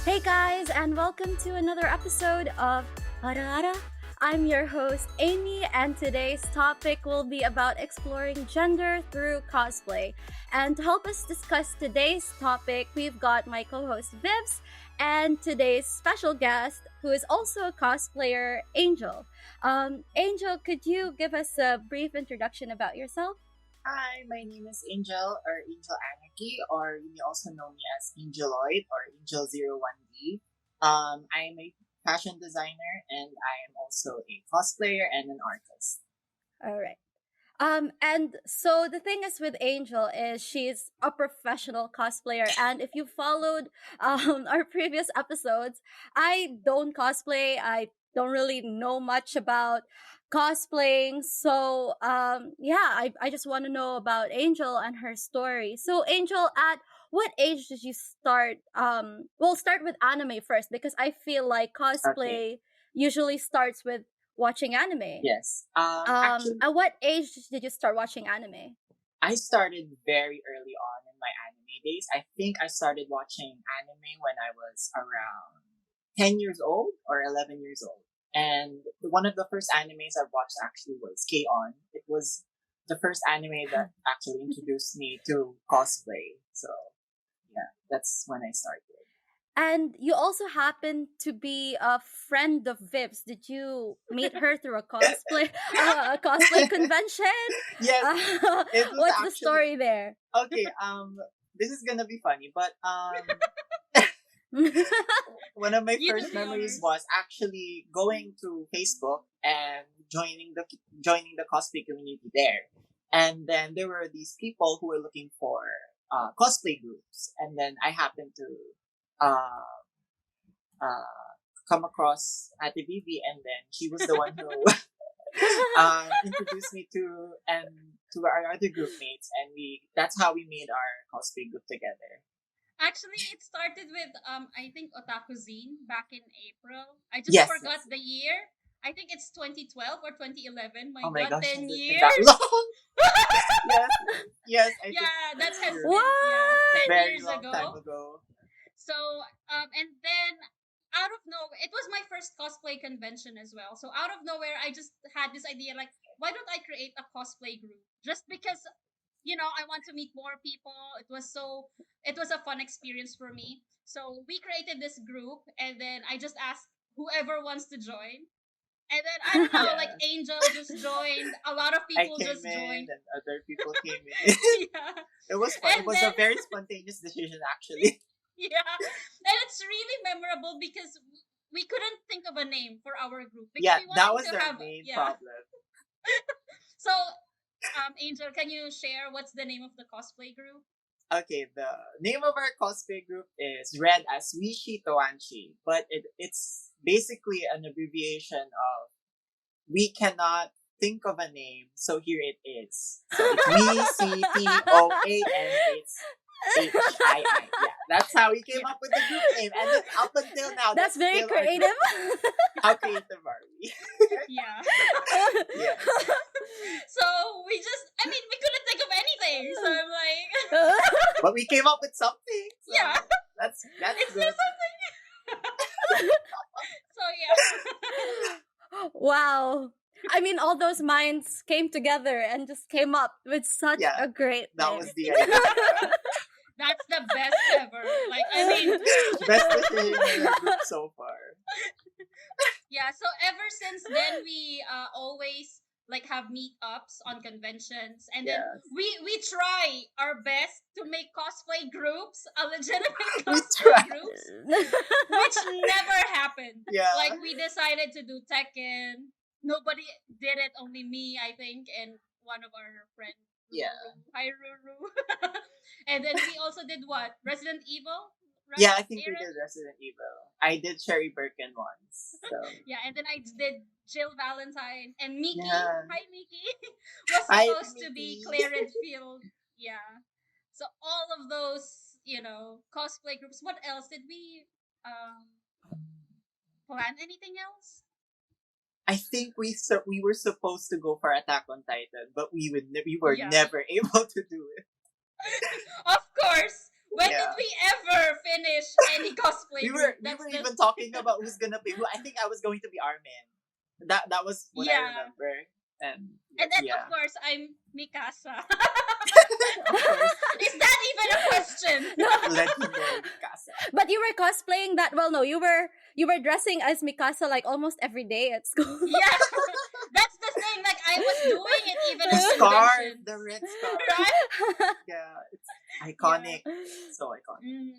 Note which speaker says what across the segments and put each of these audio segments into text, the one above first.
Speaker 1: Hey guys, and welcome to another episode of Ara Ara. I'm your host, Amy, and today's topic will be about exploring gender through cosplay. And to help us discuss today's topic, we've got my co host, Vivz, and today's special guest, who is also a cosplayer, Angel. Angel, could you give us a brief introduction about yourself?
Speaker 2: Hi, my name is Angel or Angel Anarchy, or you may also know me as Angeloid or Angel01D. I'm a fashion designer and I am also a cosplayer and an artist.
Speaker 1: All right. And so the thing is with Angel is she's a professional cosplayer, and if you followed our previous episodes, I don't cosplay. I don't really know much about cosplaying. So yeah, I just want to know about Angel and her story. So Angel, at what age did you start? We'll start with anime first because I feel like
Speaker 2: Okay.
Speaker 1: cosplay usually starts with watching anime.
Speaker 2: Yes. Actually,
Speaker 1: At what age did you start watching anime?
Speaker 2: I started very early on in my anime days. I think I started watching anime when I was around 10 years old or 11 years old. And one of the first animes I watched actually was K-On! It was the first anime that actually introduced me to cosplay. So, yeah, that's when I started.
Speaker 1: And you also happen to be a friend of Viv's. Did you meet her through a cosplay a cosplay convention?
Speaker 2: Yes, it was
Speaker 1: What's the
Speaker 2: actually
Speaker 1: story there?
Speaker 2: okay. This is gonna be funny, but one of my
Speaker 3: You do
Speaker 2: first
Speaker 3: the
Speaker 2: memories
Speaker 3: honors.
Speaker 2: was actually going to Facebook and joining the cosplay community there. And then there were these people who were looking for cosplay groups, and then I happened to uh, come across Ate Vivi, and then she was the one who introduced me to our other group mates, and we that's how we made our cosplay group together.
Speaker 3: Actually, it started with I think Otaku Zine back in April. I just
Speaker 2: Yes,
Speaker 3: forgot
Speaker 2: yes.
Speaker 3: the year. I think it's 2012 or 2011. My
Speaker 2: Oh my
Speaker 3: god,
Speaker 2: gosh,
Speaker 3: 10
Speaker 2: has it been that
Speaker 3: years.
Speaker 2: long? Yes, yes. I think
Speaker 3: Yeah, that has
Speaker 2: true.
Speaker 3: been
Speaker 1: What?
Speaker 3: 10
Speaker 2: Very
Speaker 3: years
Speaker 2: long time
Speaker 3: ago.
Speaker 2: ago.
Speaker 3: So, and then out of nowhere, it was my first cosplay convention as well. So out of nowhere, I just had this idea like, why don't I create a cosplay group? Just because, I want to meet more people. It was a fun experience for me. So we created this group, and then I just asked whoever wants to join. And then I don't know, like
Speaker 2: Yeah,
Speaker 3: Angel just joined. A lot of
Speaker 2: I
Speaker 3: people
Speaker 2: came
Speaker 3: just
Speaker 2: in
Speaker 3: joined.
Speaker 2: and other people came in.
Speaker 3: Yeah,
Speaker 2: It was fun. It
Speaker 3: and
Speaker 2: was a
Speaker 3: then
Speaker 2: very spontaneous decision, actually.
Speaker 3: yeah, and it's really memorable because we couldn't think of a name for our group because
Speaker 2: Yeah,
Speaker 3: we
Speaker 2: that
Speaker 3: wanted
Speaker 2: was
Speaker 3: to
Speaker 2: their
Speaker 3: have
Speaker 2: main
Speaker 3: yeah.
Speaker 2: problem.
Speaker 3: So, Angel, can you share what's the name of the cosplay group?
Speaker 2: Okay, the name of our cosplay group is read as Wishi Toanchi, but it's basically an abbreviation of we cannot think of a name, so here it is. So it's WCTOA and it's HII. Yeah, that's how we came
Speaker 3: Yeah,
Speaker 2: up with the group name, and then up until now,
Speaker 1: That's
Speaker 2: that's
Speaker 1: very
Speaker 2: still our group
Speaker 1: creative.
Speaker 2: name. How creative are we?
Speaker 3: yeah.
Speaker 2: Yes,
Speaker 3: So we couldn't think of anything. So I'm like,
Speaker 2: but we came up with something. So
Speaker 3: yeah,
Speaker 2: that's
Speaker 3: it's
Speaker 2: good.
Speaker 3: just something. So yeah,
Speaker 1: Wow. I mean, all those minds came together and just came up with such
Speaker 2: Yeah,
Speaker 1: a great
Speaker 2: that
Speaker 1: name.
Speaker 2: was the idea.
Speaker 3: that's the best ever. Like I mean,
Speaker 2: Best decision in our group so far.
Speaker 3: yeah, so ever since then we always like have meetups on conventions, and then
Speaker 2: Yes,
Speaker 3: we try our best to make cosplay groups a legitimate
Speaker 2: we
Speaker 3: cosplay
Speaker 2: tried.
Speaker 3: groups, which never happened.
Speaker 2: Yeah,
Speaker 3: Like we decided to do Tekken. Nobody did it, only me, I think, and one of our friends.
Speaker 2: yeah.
Speaker 3: Ruru. Hi Ruru. And then we also did what? Resident Evil, right?
Speaker 2: Yeah, I think we
Speaker 3: Aaron?
Speaker 2: did Resident Evil. I did Cherry Birkin once. So
Speaker 3: Yeah, and then I did Jill Valentine and Mickey.
Speaker 2: yeah.
Speaker 3: Hi, Mickey. Was
Speaker 2: Hi,
Speaker 3: supposed to be
Speaker 2: Mickey.
Speaker 3: Claire Redfield. Yeah. So all of those, cosplay groups. What else did we plan? Anything else?
Speaker 2: I think we were supposed to go for Attack on Titan, but we were
Speaker 3: Yeah.
Speaker 2: never able to do it.
Speaker 3: Of course, When did
Speaker 2: Yeah.
Speaker 3: we ever finish any cosplay
Speaker 2: We
Speaker 3: group?
Speaker 2: were
Speaker 3: That's the
Speaker 2: even talking about who's gonna be who. I think I was going to be Armin. That was what I
Speaker 3: yeah.
Speaker 2: remember. And
Speaker 3: And then of
Speaker 2: yeah,
Speaker 3: course I'm Mikasa.
Speaker 2: of course,
Speaker 3: Is that even a question?
Speaker 1: No,
Speaker 2: legendary Mikasa.
Speaker 1: but you were cosplaying that. Well, no, you were dressing as Mikasa like almost every day at school.
Speaker 3: Yeah. That's the thing. Like I was doing it even
Speaker 2: The
Speaker 3: at
Speaker 2: scarf,
Speaker 3: conventions.
Speaker 2: the red scarf.
Speaker 3: Right?
Speaker 2: Yeah, it's
Speaker 3: Yeah.
Speaker 2: iconic. So iconic.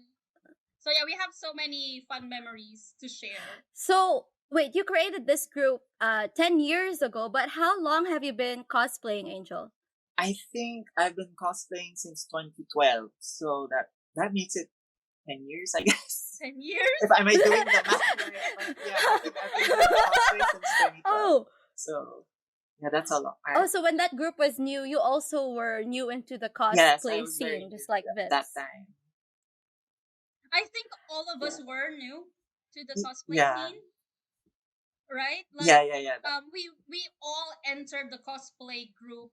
Speaker 3: So yeah, we have so many fun memories to share.
Speaker 1: So wait, you created this group 10 years ago, but how long have you been cosplaying, Angel?
Speaker 2: I think I've been cosplaying since 2012, so that makes it 10 years, I guess.
Speaker 3: 10 years?
Speaker 2: If am I doing the math right? But yeah, I think I've been doing cosplay since 2012.
Speaker 1: Oh,
Speaker 2: So yeah, that's a lot.
Speaker 1: so when that group was new, you also were new into the
Speaker 2: Yes, I
Speaker 1: cosplay
Speaker 2: was very
Speaker 1: scene,
Speaker 2: new
Speaker 1: just like
Speaker 2: that
Speaker 1: Vivz.
Speaker 2: time.
Speaker 3: I think all of
Speaker 2: Yeah.
Speaker 3: us were new to the cosplay
Speaker 2: Yeah.
Speaker 3: scene, right?
Speaker 2: Yeah,
Speaker 3: Like
Speaker 2: yeah, yeah.
Speaker 3: we all entered the cosplay group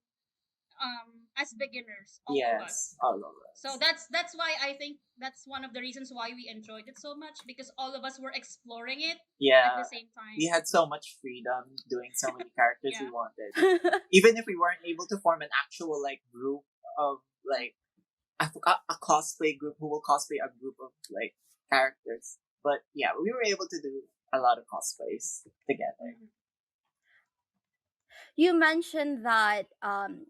Speaker 3: as beginners, all of us.
Speaker 2: Yes, all of
Speaker 3: So
Speaker 2: us.
Speaker 3: that's why I think that's one of the reasons why we enjoyed it so much, because all of us were exploring it at
Speaker 2: Yeah,
Speaker 3: the same time.
Speaker 2: we had so much freedom doing so many characters we
Speaker 3: Yeah.
Speaker 2: wanted. Even if we weren't able to form an actual like group of like a cosplay group who will cosplay a group of like characters. But yeah, we were able to do a lot of cosplays together.
Speaker 3: Mhm.
Speaker 1: You mentioned that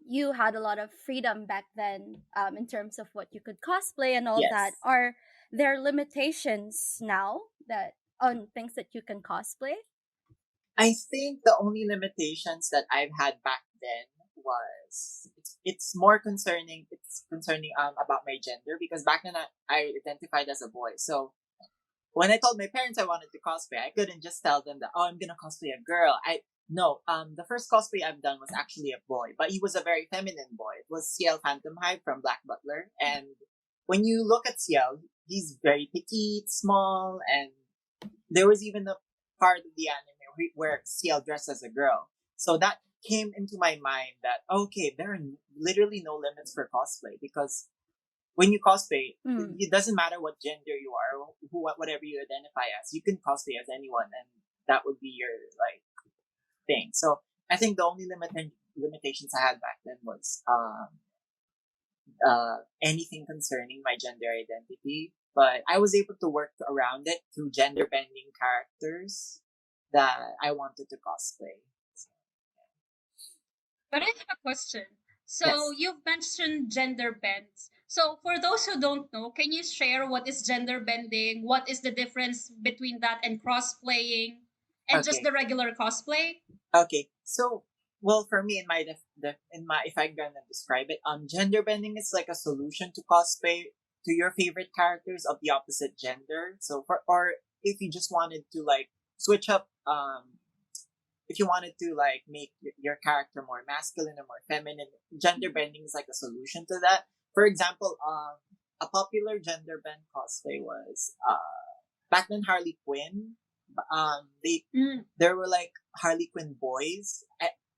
Speaker 1: you had a lot of freedom back then in terms of what you could cosplay and all that.
Speaker 2: Yes.
Speaker 1: Are there limitations now that on things that you can cosplay?
Speaker 2: I think the only limitations that I've had back then was it's more concerning. It's concerning about my gender because back then I identified as a boy. So when I told my parents I wanted to cosplay, I couldn't just tell them that I'm gonna cosplay a girl. The first cosplay I've done was actually a boy, but he was a very feminine boy. It was Ciel Phantom Hive from Black Butler, and when you look at Ciel, he's very petite, small, and there was even a part of the anime where Ciel dressed as a girl. So that came into my mind that okay, there are literally no limits for cosplay because when you cosplay,
Speaker 1: Mm.
Speaker 2: it doesn't matter what gender you are, or whatever you identify as. You can cosplay as anyone, and that would be your like thing. So I think the only limitations I had back then was anything concerning my gender identity. But I was able to work around it through gender bending characters that I wanted to cosplay.
Speaker 3: But I have a question. So
Speaker 2: Yes.
Speaker 3: you've mentioned gender bends. So for those who don't know, can you share what is gender bending? What is the difference between that and cross-playing and just
Speaker 2: Okay.
Speaker 3: the regular cosplay?
Speaker 2: Okay. So, well, for me, in my if I'm gonna describe it, gender bending is like a solution to cosplay to your favorite characters of the opposite gender. So, or if you just wanted to like switch up, if you wanted to like make your character more masculine or more feminine, gender bending is like a solution to that. For example, a popular gender bend cosplay was back then Harley Quinn. They
Speaker 3: Mm.
Speaker 2: there were like Harley Quinn boys.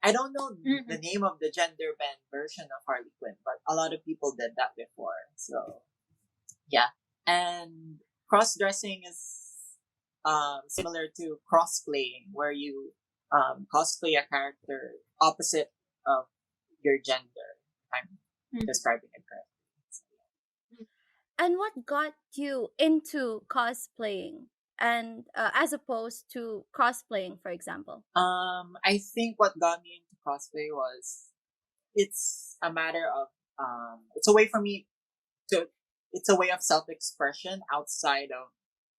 Speaker 2: I don't know the
Speaker 3: Mhm.
Speaker 2: name of the gender bend version of Harley Quinn, but a lot of people did that before. So yeah, and cross dressing is similar to cross-playing, where you cosplay a character opposite of your gender. I'm
Speaker 3: Mhm.
Speaker 2: describing it correctly.
Speaker 1: And what got you into cosplaying and as opposed to cosplaying, for example?
Speaker 2: I think what got me into cosplay was it's a matter of it's a way for me to it's a way of self-expression outside of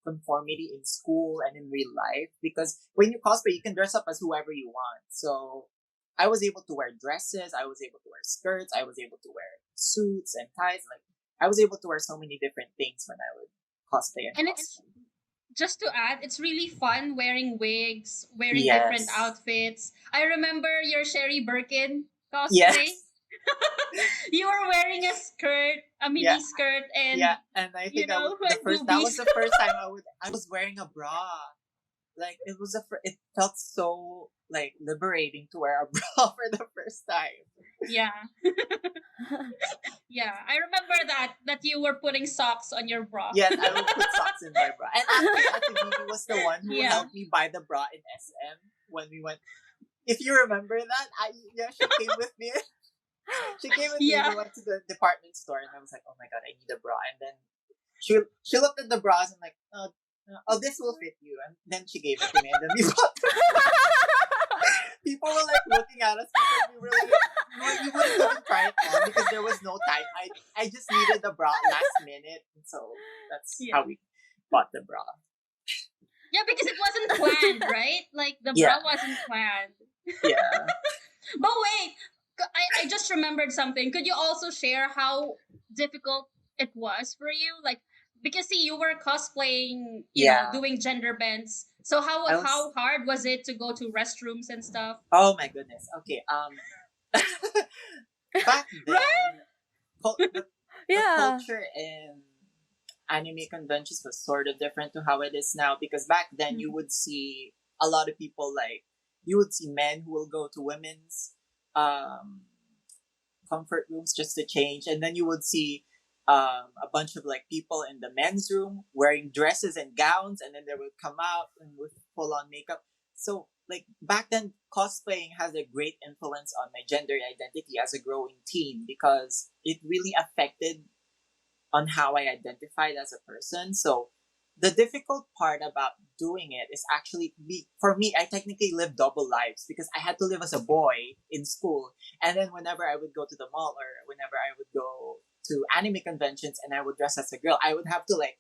Speaker 2: conformity in school and in real life because when you cosplay you can dress up as whoever you want. So I was able to wear dresses, I was able to wear skirts, I was able to wear suits and ties. Like I was able to wear so many different things when I would cosplay and
Speaker 3: And it's
Speaker 2: costume.
Speaker 3: just to add, it's really fun wearing wigs, wearing different
Speaker 2: Yes.
Speaker 3: outfits. I remember your Sherry Birkin cosplay.
Speaker 2: Yes.
Speaker 3: You were wearing a skirt, a
Speaker 2: Yeah.
Speaker 3: mini skirt,
Speaker 2: Yeah.
Speaker 3: and
Speaker 2: And I think I was
Speaker 3: and
Speaker 2: that was
Speaker 3: boobies.
Speaker 2: the first time I was wearing a bra. Like it felt so like liberating to wear a bra for the first time.
Speaker 3: Yeah. Yeah, I remember that you were putting socks on your bra.
Speaker 2: Yes, I would put socks in my bra. And actually, Ate Vivi was the one who
Speaker 3: Yeah.
Speaker 2: helped me buy the bra in SM when we went. If you remember that, she came with me. She came with me.
Speaker 3: Yeah.
Speaker 2: We went to the department store, and I was like, "Oh my god, I need a bra." And then she looked at the bras and like, "Oh, this will fit you." And then she gave it to me, and then we bought. People were like looking at us because we were like, no, we wouldn't even try it on because there was no time. I just needed the bra last minute, and so that's how we bought the bra.
Speaker 3: Yeah, because it wasn't planned, right? Like the
Speaker 2: Yeah.
Speaker 3: bra wasn't planned.
Speaker 2: Yeah.
Speaker 3: But wait, I just remembered something. Could you also share how difficult it was for you? Like, because see, you were cosplaying,
Speaker 2: Yeah.
Speaker 3: doing gender bends. So
Speaker 2: I was-
Speaker 3: how hard was it to go to restrooms and stuff?
Speaker 2: Oh my goodness. Okay. Back then,
Speaker 3: Right?
Speaker 2: the
Speaker 1: Yeah.
Speaker 2: culture in anime conventions was sort of different to how it is now because back then you would see a lot of people like you would see men who will go to women's comfort rooms just to change, and then you would see a bunch of like people in the men's room wearing dresses and gowns, and then they would come out and with full on makeup. So like back then, cosplaying has a great influence on my gender identity as a growing teen because it really affected on how I identified as a person. So the difficult part about doing it is actually for me, I technically lived double lives because I had to live as a boy in school. And then whenever I would go to the mall or whenever I would go to anime conventions and I would dress as a girl, I would have to like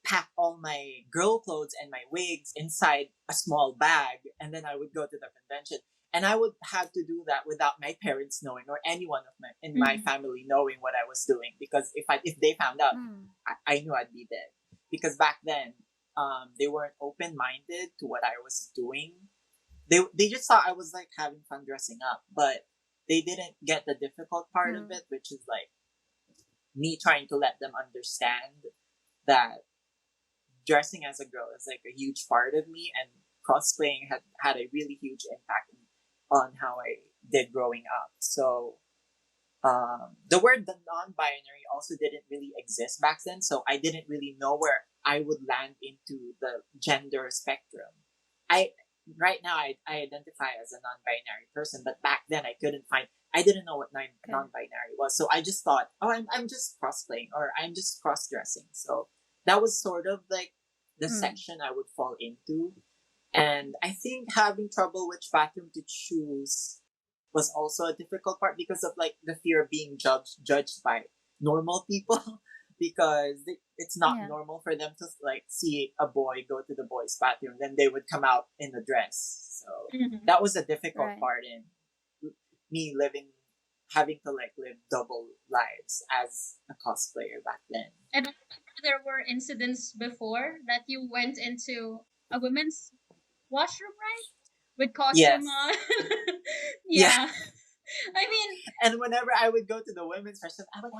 Speaker 2: pack all my girl clothes and my wigs inside a small bag, and then I would go to the convention. And I would have to do that without my parents knowing or anyone of my family knowing what I was doing because if they found out, I knew I'd be dead. Because back then, they weren't open minded to what I was doing. They just thought I was like having fun dressing up, but they didn't get the difficult part of it, which is like me trying to let them understand that dressing as a girl is like a huge part of me, and cosplaying had a really huge impact on how I did growing up. So the word the non-binary also didn't really exist back then, so I didn't really know where I would land into the gender spectrum. I right now I identify as a non-binary person, but back then I didn't know what non-binary was, so I just thought, oh, I'm just cosplaying or I'm just cross-dressing. So that was sort of like the section I would fall into. And I think having trouble which bathroom to choose was also a difficult part because of like the fear of being judged by normal people because it's not normal for them to like see a boy go to the boys' bathroom, then they would come out in a dress. So that was a difficult part in me having to like live double lives as a cosplayer back then.
Speaker 3: And I remember there were incidents before that you went into a women's washroom, right? With costume on. Yeah. I mean,
Speaker 2: and whenever I would go to the women's restroom, I would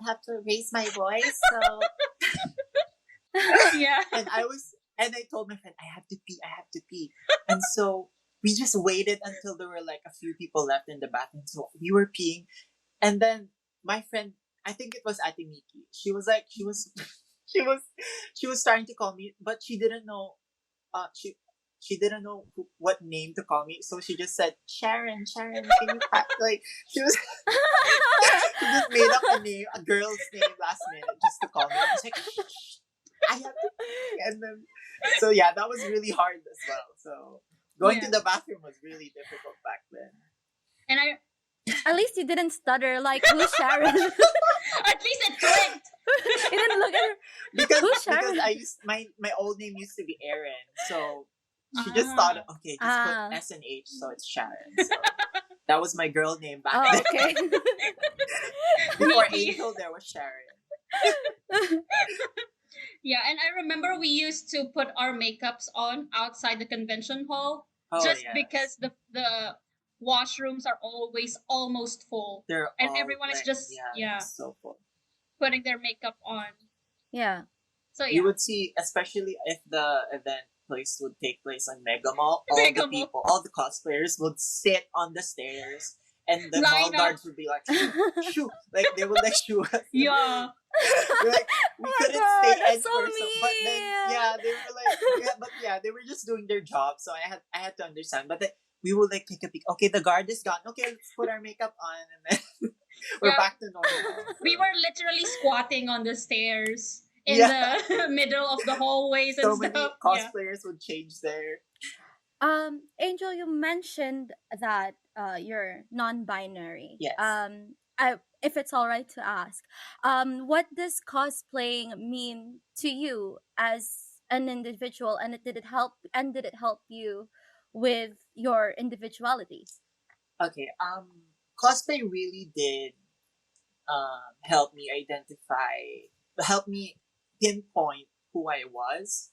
Speaker 2: have to raise my voice. So
Speaker 3: yeah.
Speaker 2: and I told my friend, I have to pee. And so we just waited until there were like a few people left in the bathroom. So we were peeing. And then my friend, I think it was Ate Miki, she was she was trying to call me, but she didn't know she didn't know what name to call me, so she just said Sharon. Can you like she was she just made up a girl's name last minute just to call me. I was like, I have to pee. And then so yeah, that was really hard as well. So going to the bathroom was really difficult back then.
Speaker 3: And
Speaker 1: at least you didn't stutter like, who's Sharon?
Speaker 3: At least it clicked.
Speaker 1: You didn't look at her.
Speaker 2: Because I used my old name used to be Erin, so she just thought, okay, just put S and H, so it's Sharon. So that was my girl name back then.
Speaker 1: Okay.
Speaker 2: Before Angel, there was Sharon.
Speaker 3: Yeah, and I remember we used to put our makeups on outside the convention hall because the washrooms are always almost full. And everyone is just
Speaker 2: so full.
Speaker 3: Putting their makeup on.
Speaker 1: Yeah.
Speaker 3: So
Speaker 2: you would see, especially if the event place would take place on Mega Mall, all the cosplayers would sit on the stairs and the mall
Speaker 3: Line up.
Speaker 2: guards would be like, shoo, shoo, like they would like shoo us.
Speaker 3: Yeah.
Speaker 2: Like
Speaker 1: Oh
Speaker 2: we
Speaker 1: my
Speaker 2: couldn't stay
Speaker 1: god, that's
Speaker 2: end
Speaker 1: so
Speaker 2: first, but then
Speaker 1: mean.
Speaker 2: yeah, they were like, yeah, but yeah, they were just doing their job, so I had to understand. But then we would like take a peek. Okay, the guard is gone. Okay, let's put our makeup on, and then we're
Speaker 3: Yeah.
Speaker 2: back to normal.
Speaker 3: We
Speaker 2: So.
Speaker 3: were literally squatting on the stairs in
Speaker 2: Yeah,
Speaker 3: the middle of the hallways and
Speaker 2: so many
Speaker 3: stuff. Yeah.
Speaker 2: cosplayers would change their
Speaker 1: Angel, you mentioned that you're non-binary.
Speaker 2: yes.
Speaker 1: If it's all right to ask, what does cosplaying mean to you as an individual, and did it help you with your individuality?
Speaker 2: Okay. Cosplay really did help me pinpoint who I was,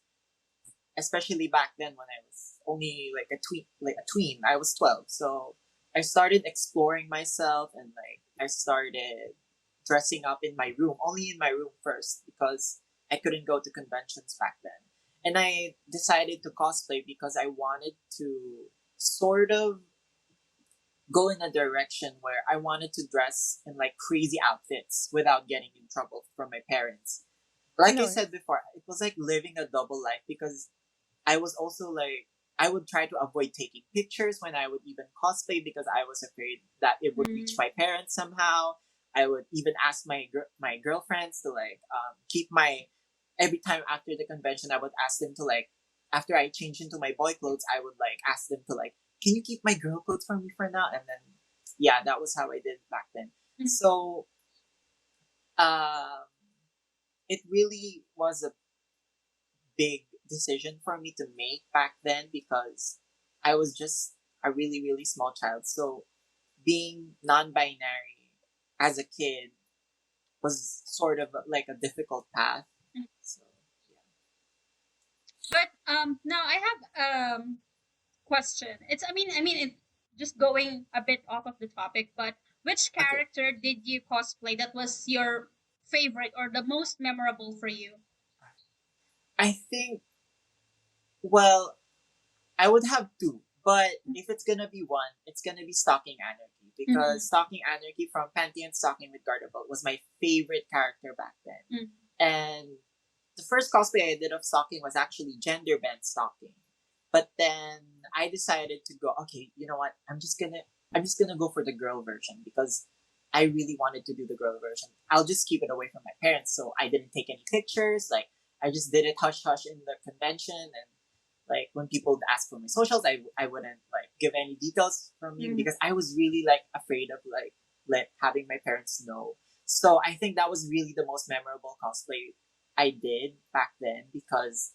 Speaker 2: especially back then when I was only like a tween. I was 12, so I started exploring myself, and like I started dressing up in my room, only in my room first, because I couldn't go to conventions back then. And I decided to cosplay because I wanted to sort of go in a direction where I wanted to dress in like crazy outfits without getting in trouble from my parents. Like I
Speaker 1: No.
Speaker 2: said before, it was like living a double life because I was also like I would try to avoid taking pictures when I would even cosplay because I was afraid that it would reach
Speaker 3: Mm.
Speaker 2: my parents somehow. I would even ask my girlfriends to like keep my every time after the convention. I would ask them to like after I change into my boy clothes, I would like ask them to like, can you keep my girl clothes for me for now? And then yeah, that was how I did back then.
Speaker 3: Mm.
Speaker 2: So um, it really was a big decision for me to make back then because I was just a really, really small child. So being non binary as a kid was sort of like a difficult path.
Speaker 3: Mm.
Speaker 2: So,
Speaker 3: But now I have question. It's I mean it just going a bit off of the topic, but which
Speaker 2: yeah. Okay.
Speaker 3: character did you cosplay that was your favorite or the most memorable for you?
Speaker 2: I think, well, I would have two, but if it's gonna be one, it's gonna be Stalking Anarchy
Speaker 3: Mm-hmm.
Speaker 2: because Stalking Anarchy from Panty and Stalking with Gardevoir was my favorite character back then.
Speaker 3: Mm-hmm.
Speaker 2: And the first cosplay I did of Stalking was actually gender bent Stalking. But then I decided to go, okay, you know what? I'm just gonna go for the girl version because I really wanted to do the girl version. I'll just keep it away from my parents, so I didn't take any pictures. Like I just did it hush hush in the convention, and like when people would ask for my socials, I wouldn't like give any details from me
Speaker 3: Mm-hmm.
Speaker 2: because I was really like afraid of like let having my parents know. So I think that was really the most memorable cosplay I did back then because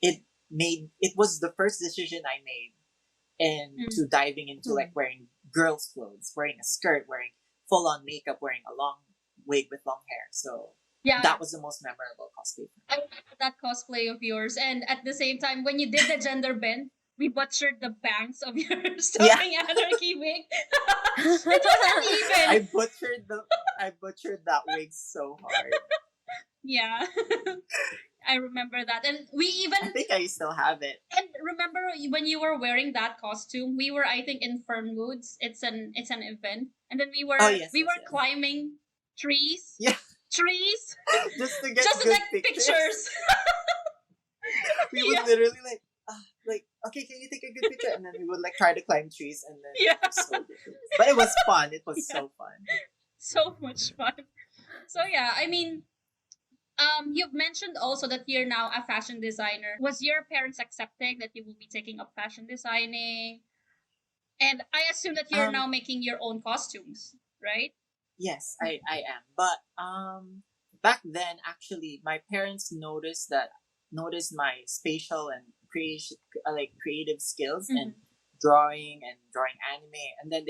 Speaker 2: it it was the first decision I made into diving into like wearing girls' clothes, wearing a skirt, wearing full on makeup, wearing a long wig with long hair. So
Speaker 3: Yeah,
Speaker 2: that was the most memorable cosplay for me.
Speaker 3: I remember that cosplay of yours, and at the same time, when you did the gender bend, we butchered the bangs of your
Speaker 2: Yeah,
Speaker 3: Stalking Anarchy wig. It was
Speaker 2: I
Speaker 3: uneven.
Speaker 2: butchered the I butchered that wig so hard.
Speaker 3: Yeah, I remember that, and we even
Speaker 2: I think I still have it.
Speaker 3: and remember when you were wearing that costume, we were I think in Fernwoods. It's an event, and then
Speaker 2: Oh yes,
Speaker 3: we
Speaker 2: yes,
Speaker 3: were
Speaker 2: yes.
Speaker 3: climbing trees,
Speaker 2: Yeah,
Speaker 3: trees,
Speaker 2: just to
Speaker 3: just
Speaker 2: get
Speaker 3: to
Speaker 2: good
Speaker 3: take
Speaker 2: pictures.
Speaker 3: pictures.
Speaker 2: We would
Speaker 3: Yeah,
Speaker 2: literally like, okay, can you take a good picture? And then we would like try to climb trees, and then
Speaker 3: yeah,
Speaker 2: it was so ridiculous. But it was fun. It was
Speaker 3: yeah.
Speaker 2: so fun.
Speaker 3: So much fun. So yeah, I mean, you've mentioned also that you're now a fashion designer. Was your parents accepting that you will be taking up fashion designing? And I assume that you're
Speaker 2: Um,
Speaker 3: now making your own costumes, right?
Speaker 2: yes, I am. But back then actually my parents noticed my spatial and creation like creative skills and
Speaker 3: Mm-hmm.
Speaker 2: drawing anime, and then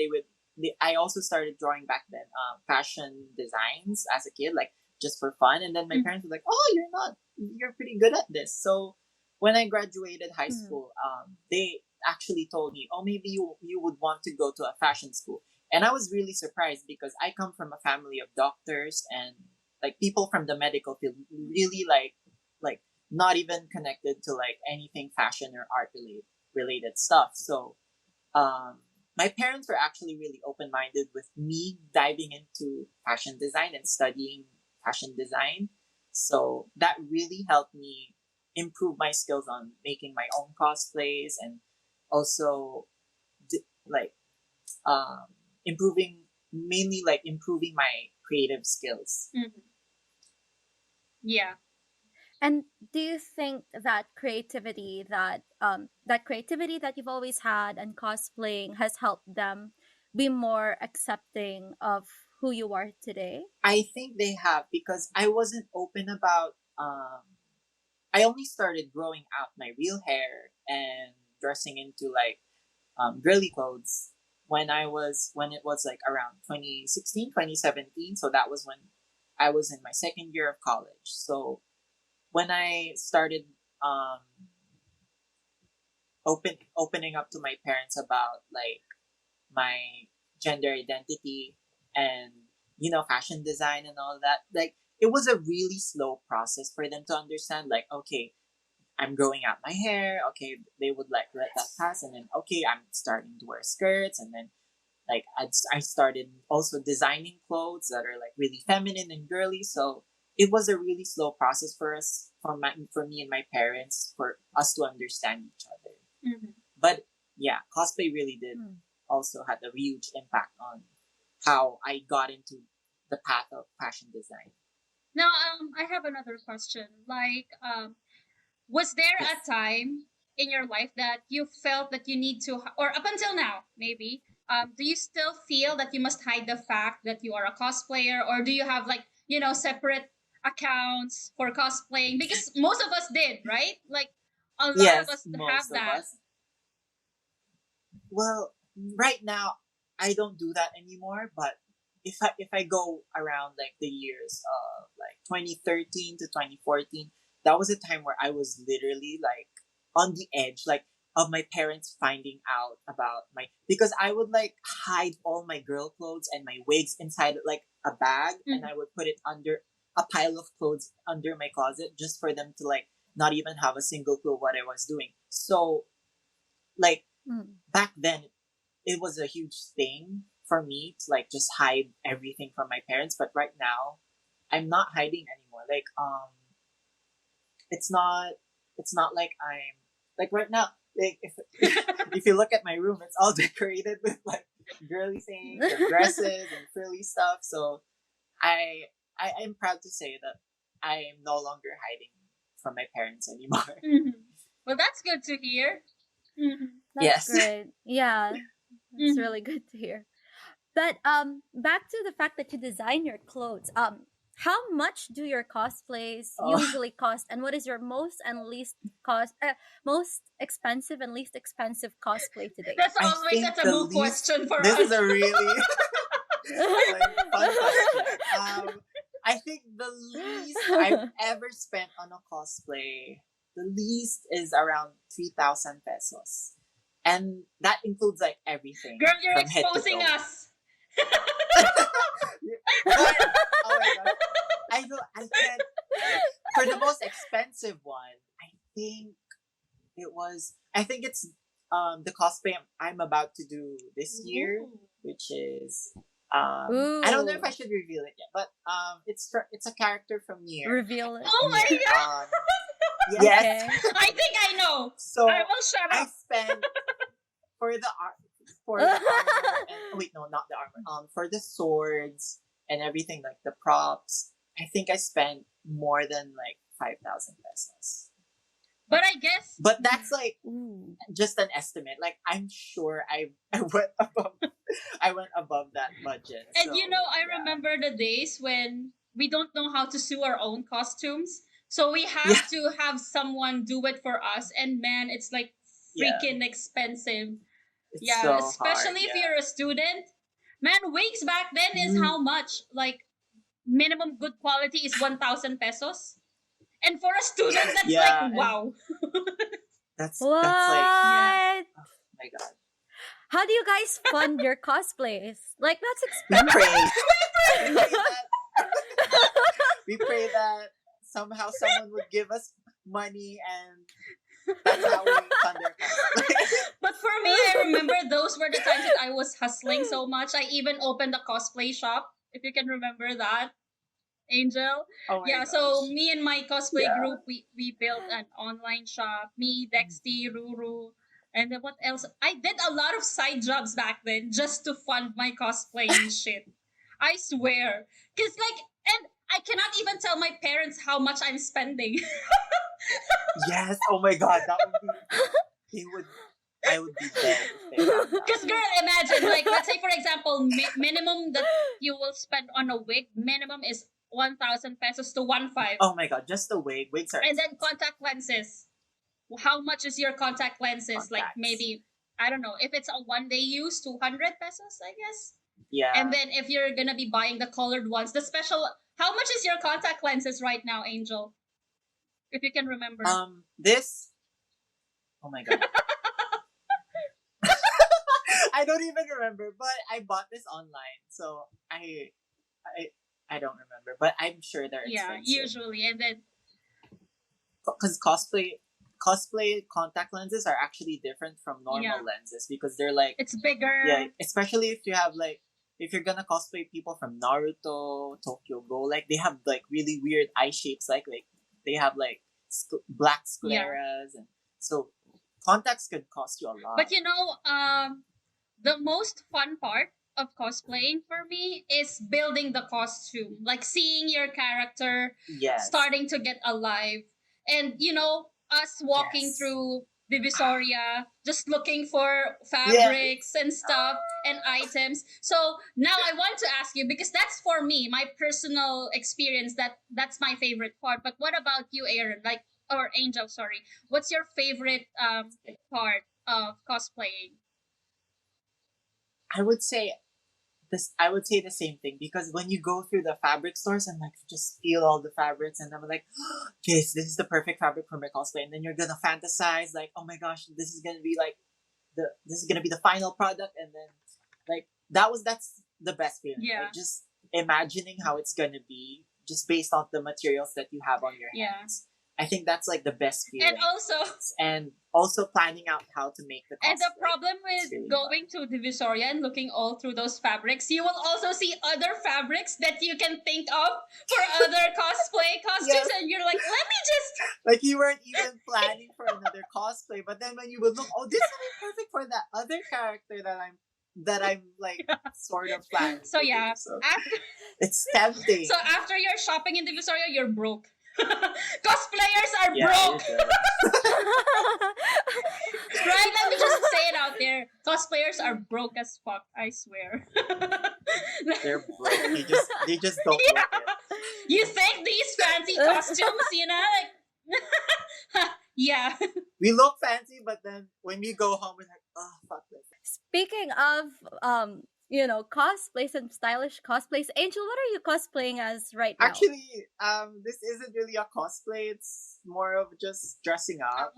Speaker 2: I also started drawing back then fashion designs as a kid, like just for fun. And then my
Speaker 3: Mm-hmm.
Speaker 2: parents were like, "Oh, you're pretty good at this." So when I graduated high
Speaker 1: Mm.
Speaker 2: school, they actually told me, "Oh, maybe you would want to go to a fashion school." And I was really surprised because I come from a family of doctors and like people from the medical field, really like not even connected to like anything fashion or art related stuff. So um, my parents were actually really open-minded with me diving into fashion design and studying fashion design. So that really helped me improve my skills on making my own cosplays, and also like um, improving mainly like improving my creative skills.
Speaker 3: Mhm. Yeah.
Speaker 1: And do you think that creativity that you've always had and cosplaying has helped them be more accepting of who you are today?
Speaker 2: I think they have, because I wasn't open about. I only started growing out my real hair and dressing into like girly clothes when it was like around 2016, 2017. So that was when I was in my second year of college. So when I started um, opening up to my parents about like my gender identity and fashion design and all that, like it was a really slow process for them to understand, like, okay, I'm growing out my hair, okay, they would like let that pass, and then okay, I'm starting to wear skirts, and then like I started also designing clothes that are like really feminine and girly. So it was a really slow process for us, for me and my parents, for us to understand each other.
Speaker 3: Mhm.
Speaker 2: But yeah, cosplay really did
Speaker 1: Hmm.
Speaker 2: also had a huge impact on how I got into the path of fashion design.
Speaker 3: Now, I have another question. Like, was there
Speaker 2: Yes.
Speaker 3: a time in your life that you felt that you need to, or up until now, maybe, do you still feel that you must hide the fact that you are a cosplayer, or do you have like, separate accounts for cosplaying? Because most of us did, right? Like, a lot of
Speaker 2: Yes,
Speaker 3: us have
Speaker 2: most of
Speaker 3: that.
Speaker 2: us. Well, right now I don't do that anymore. But if I go around like the years of like 2013 to 2014, that was a time where I was literally like on the edge, like of my parents finding out about my, because I would like hide all my girl clothes and my wigs inside like a bag, and
Speaker 3: Mhm.
Speaker 2: I would put it under a pile of clothes under my closet, just for them to like not even have a single clue what I was doing. So like
Speaker 1: Hmm.
Speaker 2: back then it was a huge thing for me to like just hide everything from my parents. But right now I'm not hiding anymore. Like it's not it's not like I'm like right now, like if you look at my room, it's all decorated with like girly things and dresses and frilly stuff. So i I am proud to say that I am no longer hiding from my parents anymore.
Speaker 3: Mhm. Well, that's good to hear. Hmm.
Speaker 1: That's
Speaker 2: Yes.
Speaker 1: great. Yeah, that's
Speaker 3: Hmm.
Speaker 1: really good to hear. But back to the fact that you design your clothes. How much do your cosplays
Speaker 2: Oh,
Speaker 1: usually cost, and what is your most expensive and least expensive cosplay to date?
Speaker 3: That's
Speaker 2: I
Speaker 3: always a
Speaker 2: think the
Speaker 3: taboo
Speaker 2: least,
Speaker 3: question for
Speaker 2: this is
Speaker 3: us.
Speaker 2: a really like fun question. I think the least I've ever spent on a cosplay, the least is around 3,000 pesos, and that includes like everything
Speaker 3: Girl, you're
Speaker 2: from head to
Speaker 3: exposing
Speaker 2: toe.
Speaker 3: us.
Speaker 2: But oh my gosh, I can't. For the most expensive one, think I think it's the cosplay I'm about to do this year,
Speaker 3: Ooh.
Speaker 2: which is I don't know if I
Speaker 1: Ooh,
Speaker 2: should reveal it yet, but it's a character from Nier.
Speaker 1: reveal it.
Speaker 3: Oh my
Speaker 2: Nier.
Speaker 3: god!
Speaker 2: Yes.
Speaker 1: Okay.
Speaker 3: I think I know. I
Speaker 2: So
Speaker 3: will shut
Speaker 2: I
Speaker 3: up.
Speaker 2: spent for for the armor, and oh, wait, no, not the armor. For the swords and everything, like the props, I think I spent more than like 5,000 pesos.
Speaker 3: But I guess,
Speaker 2: But that's like
Speaker 1: Ooh.
Speaker 2: just an estimate. Like I'm sure I went above I went above that budget.
Speaker 3: and
Speaker 2: So
Speaker 3: I
Speaker 2: yeah.
Speaker 3: remember the days when we don't know how to sew our own costumes. So we
Speaker 2: Yeah.
Speaker 3: have to have someone do it for us. And man, it's like
Speaker 2: Yeah.
Speaker 3: freaking expensive.
Speaker 2: It's
Speaker 3: Yeah,
Speaker 2: so hard.
Speaker 3: especially if
Speaker 2: Yeah.
Speaker 3: you're a student. Man, wigs back then is
Speaker 2: Mm,
Speaker 3: how much? Like, minimum good quality is 1,000 pesos. And for a student, that's like,
Speaker 2: yeah. And
Speaker 3: wow.
Speaker 2: that's like,
Speaker 3: Yeah.
Speaker 1: What?
Speaker 2: oh my god.
Speaker 1: How do you guys fund your cosplays? Like that's
Speaker 2: We
Speaker 1: expensive.
Speaker 2: pray. We pray that we pray that somehow someone would give us money, and that's how we fund our cosplay.
Speaker 3: But for me, I remember, those were the times that I was hustling so much. I even opened a cosplay shop, if you can remember that, Angel.
Speaker 2: Oh my
Speaker 3: Yeah, so
Speaker 2: gosh.
Speaker 3: me and my cosplay
Speaker 2: Yeah.
Speaker 3: group, we built an online shop. Me, Dexty, Ruru, and then what else? I did a lot of side jobs back then just to fund my cosplaying shit. I swear. Cause like, and I cannot even tell my parents how much I'm spending.
Speaker 2: Yes. Oh my god. That would be. They would. I would be dead if they found
Speaker 3: Because,
Speaker 2: out.
Speaker 3: girl, imagine, like, let's say, for example, minimum that you will spend on a wig, minimum is 1,000 pesos to 1,500.
Speaker 2: Oh my god. Just the wig. Wigs are
Speaker 3: And then
Speaker 2: expensive.
Speaker 3: contact lenses. How much is your contact lenses? Like,
Speaker 2: Contacts.
Speaker 3: maybe, I don't know, if it's a 1 day use, 200 pesos, I guess.
Speaker 2: Yeah.
Speaker 3: And then if you're gonna be buying the colored ones, the special, how much is your contact lenses right now, Angel? If you can remember.
Speaker 2: This. Oh my god. I don't even remember, but I bought this online, so I don't remember, but I'm sure they're
Speaker 3: Yeah,
Speaker 2: expensive.
Speaker 3: usually. And then,
Speaker 2: Because cosplay contact lenses are actually different from normal
Speaker 3: Yeah.
Speaker 2: lenses because they're like
Speaker 3: it's bigger.
Speaker 2: yeah, especially if you have like if you're gonna cosplay people from Naruto, Tokyo Go, like they have like really weird eye shapes, like they have like black scleras, and so contacts could cost you a lot.
Speaker 3: But you know, the most fun part of cosplaying for me is building the costume, like seeing your character
Speaker 2: yes,
Speaker 3: starting to get alive, and you know, us walking
Speaker 2: Yes.
Speaker 3: through Divisoria, just looking for fabrics and stuff and items. So now I want to ask you, because that's for me, my personal experience. That's my favorite part. But what about you, Aaron? Like, or Angel? Sorry. What's your favorite part of cosplaying?
Speaker 2: I would say this. I would say the same thing because when you go through the fabric stores and like just feel all the fabrics, and I'm like, okay, this is the perfect fabric for my cosplay, and then you're gonna fantasize like, oh my gosh, this is gonna be like this is gonna be the final product, and then like that's the best feeling.
Speaker 3: Yeah.
Speaker 2: Like just imagining how it's gonna be just based off the materials that you have on your
Speaker 3: Yeah.
Speaker 2: hands. I think that's like the best feeling.
Speaker 3: And
Speaker 2: also planning out how to make the cosplay.
Speaker 3: And the problem with
Speaker 2: really
Speaker 3: going to Divisoria and looking all through those fabrics, you will also see other fabrics that you can think of for other cosplay costumes,
Speaker 2: Yes.
Speaker 3: and you're like, let me just.
Speaker 2: Like you weren't even planning for another cosplay, but then when you would look, oh, this will be perfect for that other character that I'm like sort of planning.
Speaker 3: So yeah,
Speaker 2: So
Speaker 3: after,
Speaker 2: it's tempting.
Speaker 3: so after you're shopping in Divisoria, you're broke. Cosplayers are
Speaker 2: Yeah,
Speaker 3: broke.
Speaker 2: it does.
Speaker 3: Right? Let me just say it out there. Cosplayers are broke as fuck, I swear.
Speaker 2: They're broke. They just don't
Speaker 3: Yeah.
Speaker 2: look it.
Speaker 3: You think these fancy costumes, you know, like yeah.
Speaker 2: We look fancy, but then when we go home, we're like, oh fuck this.
Speaker 1: Speaking of cosplays and stylish cosplays, Angel, what are you cosplaying as right now?
Speaker 2: Actually, this isn't really a cosplay. It's more of just dressing up.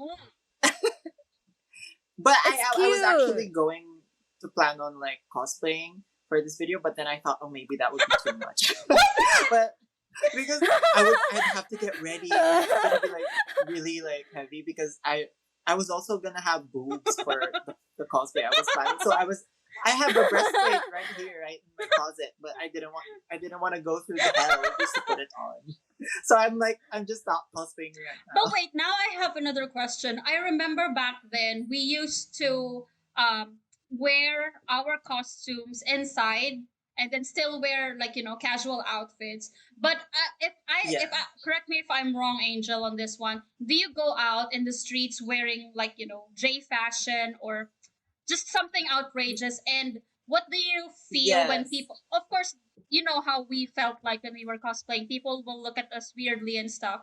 Speaker 2: But I was actually going to plan on like cosplaying for this video, but then I thought, oh, maybe that would be too much. But because I'd have to get ready. It's gonna be like really like heavy because I was also gonna have boobs for the cosplay I was planning. So I have the breastplate right here, right in my closet, but I didn't want to go through the hell just to put it on. So I'm just not cosplaying right now.
Speaker 3: But wait, now I have another question. I remember back then we used to wear our costumes inside and then still wear like casual outfits. But if I correct me if I'm wrong, Angel, on this one, do you go out in the streets wearing like J fashion or just something outrageous? And what do you feel when people, of course, you know how we felt like when we were cosplaying, people will look at us weirdly and stuff.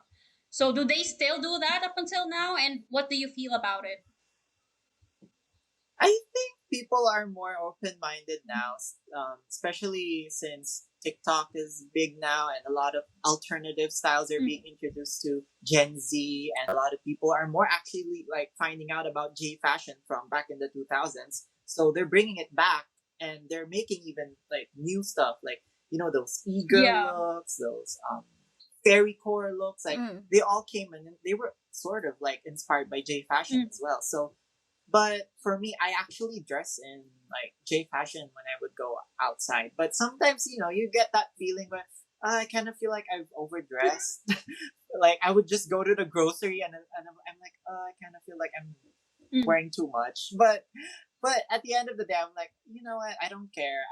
Speaker 3: So do they still do that up until now? And what do you feel about it?
Speaker 2: I think people are more open-minded now, especially since TikTok is big now and a lot of alternative styles are being introduced to Gen Z, and a lot of people are more actually like finding out about J fashion from back in the 2000s. So they're bringing it back and they're making even like new stuff, like those e-girl looks, those fairy core looks, like they all came and they were sort of like inspired by J fashion as well. So But for me, I actually dress in like J fashion when I would go outside. But sometimes, you get that feeling where I kind of feel like I've overdressed. Like I would just go to the grocery and I'm like, I kind of feel like I'm
Speaker 3: Mm,
Speaker 2: wearing too much. But at the end of the day, I'm like, you know what? I don't care.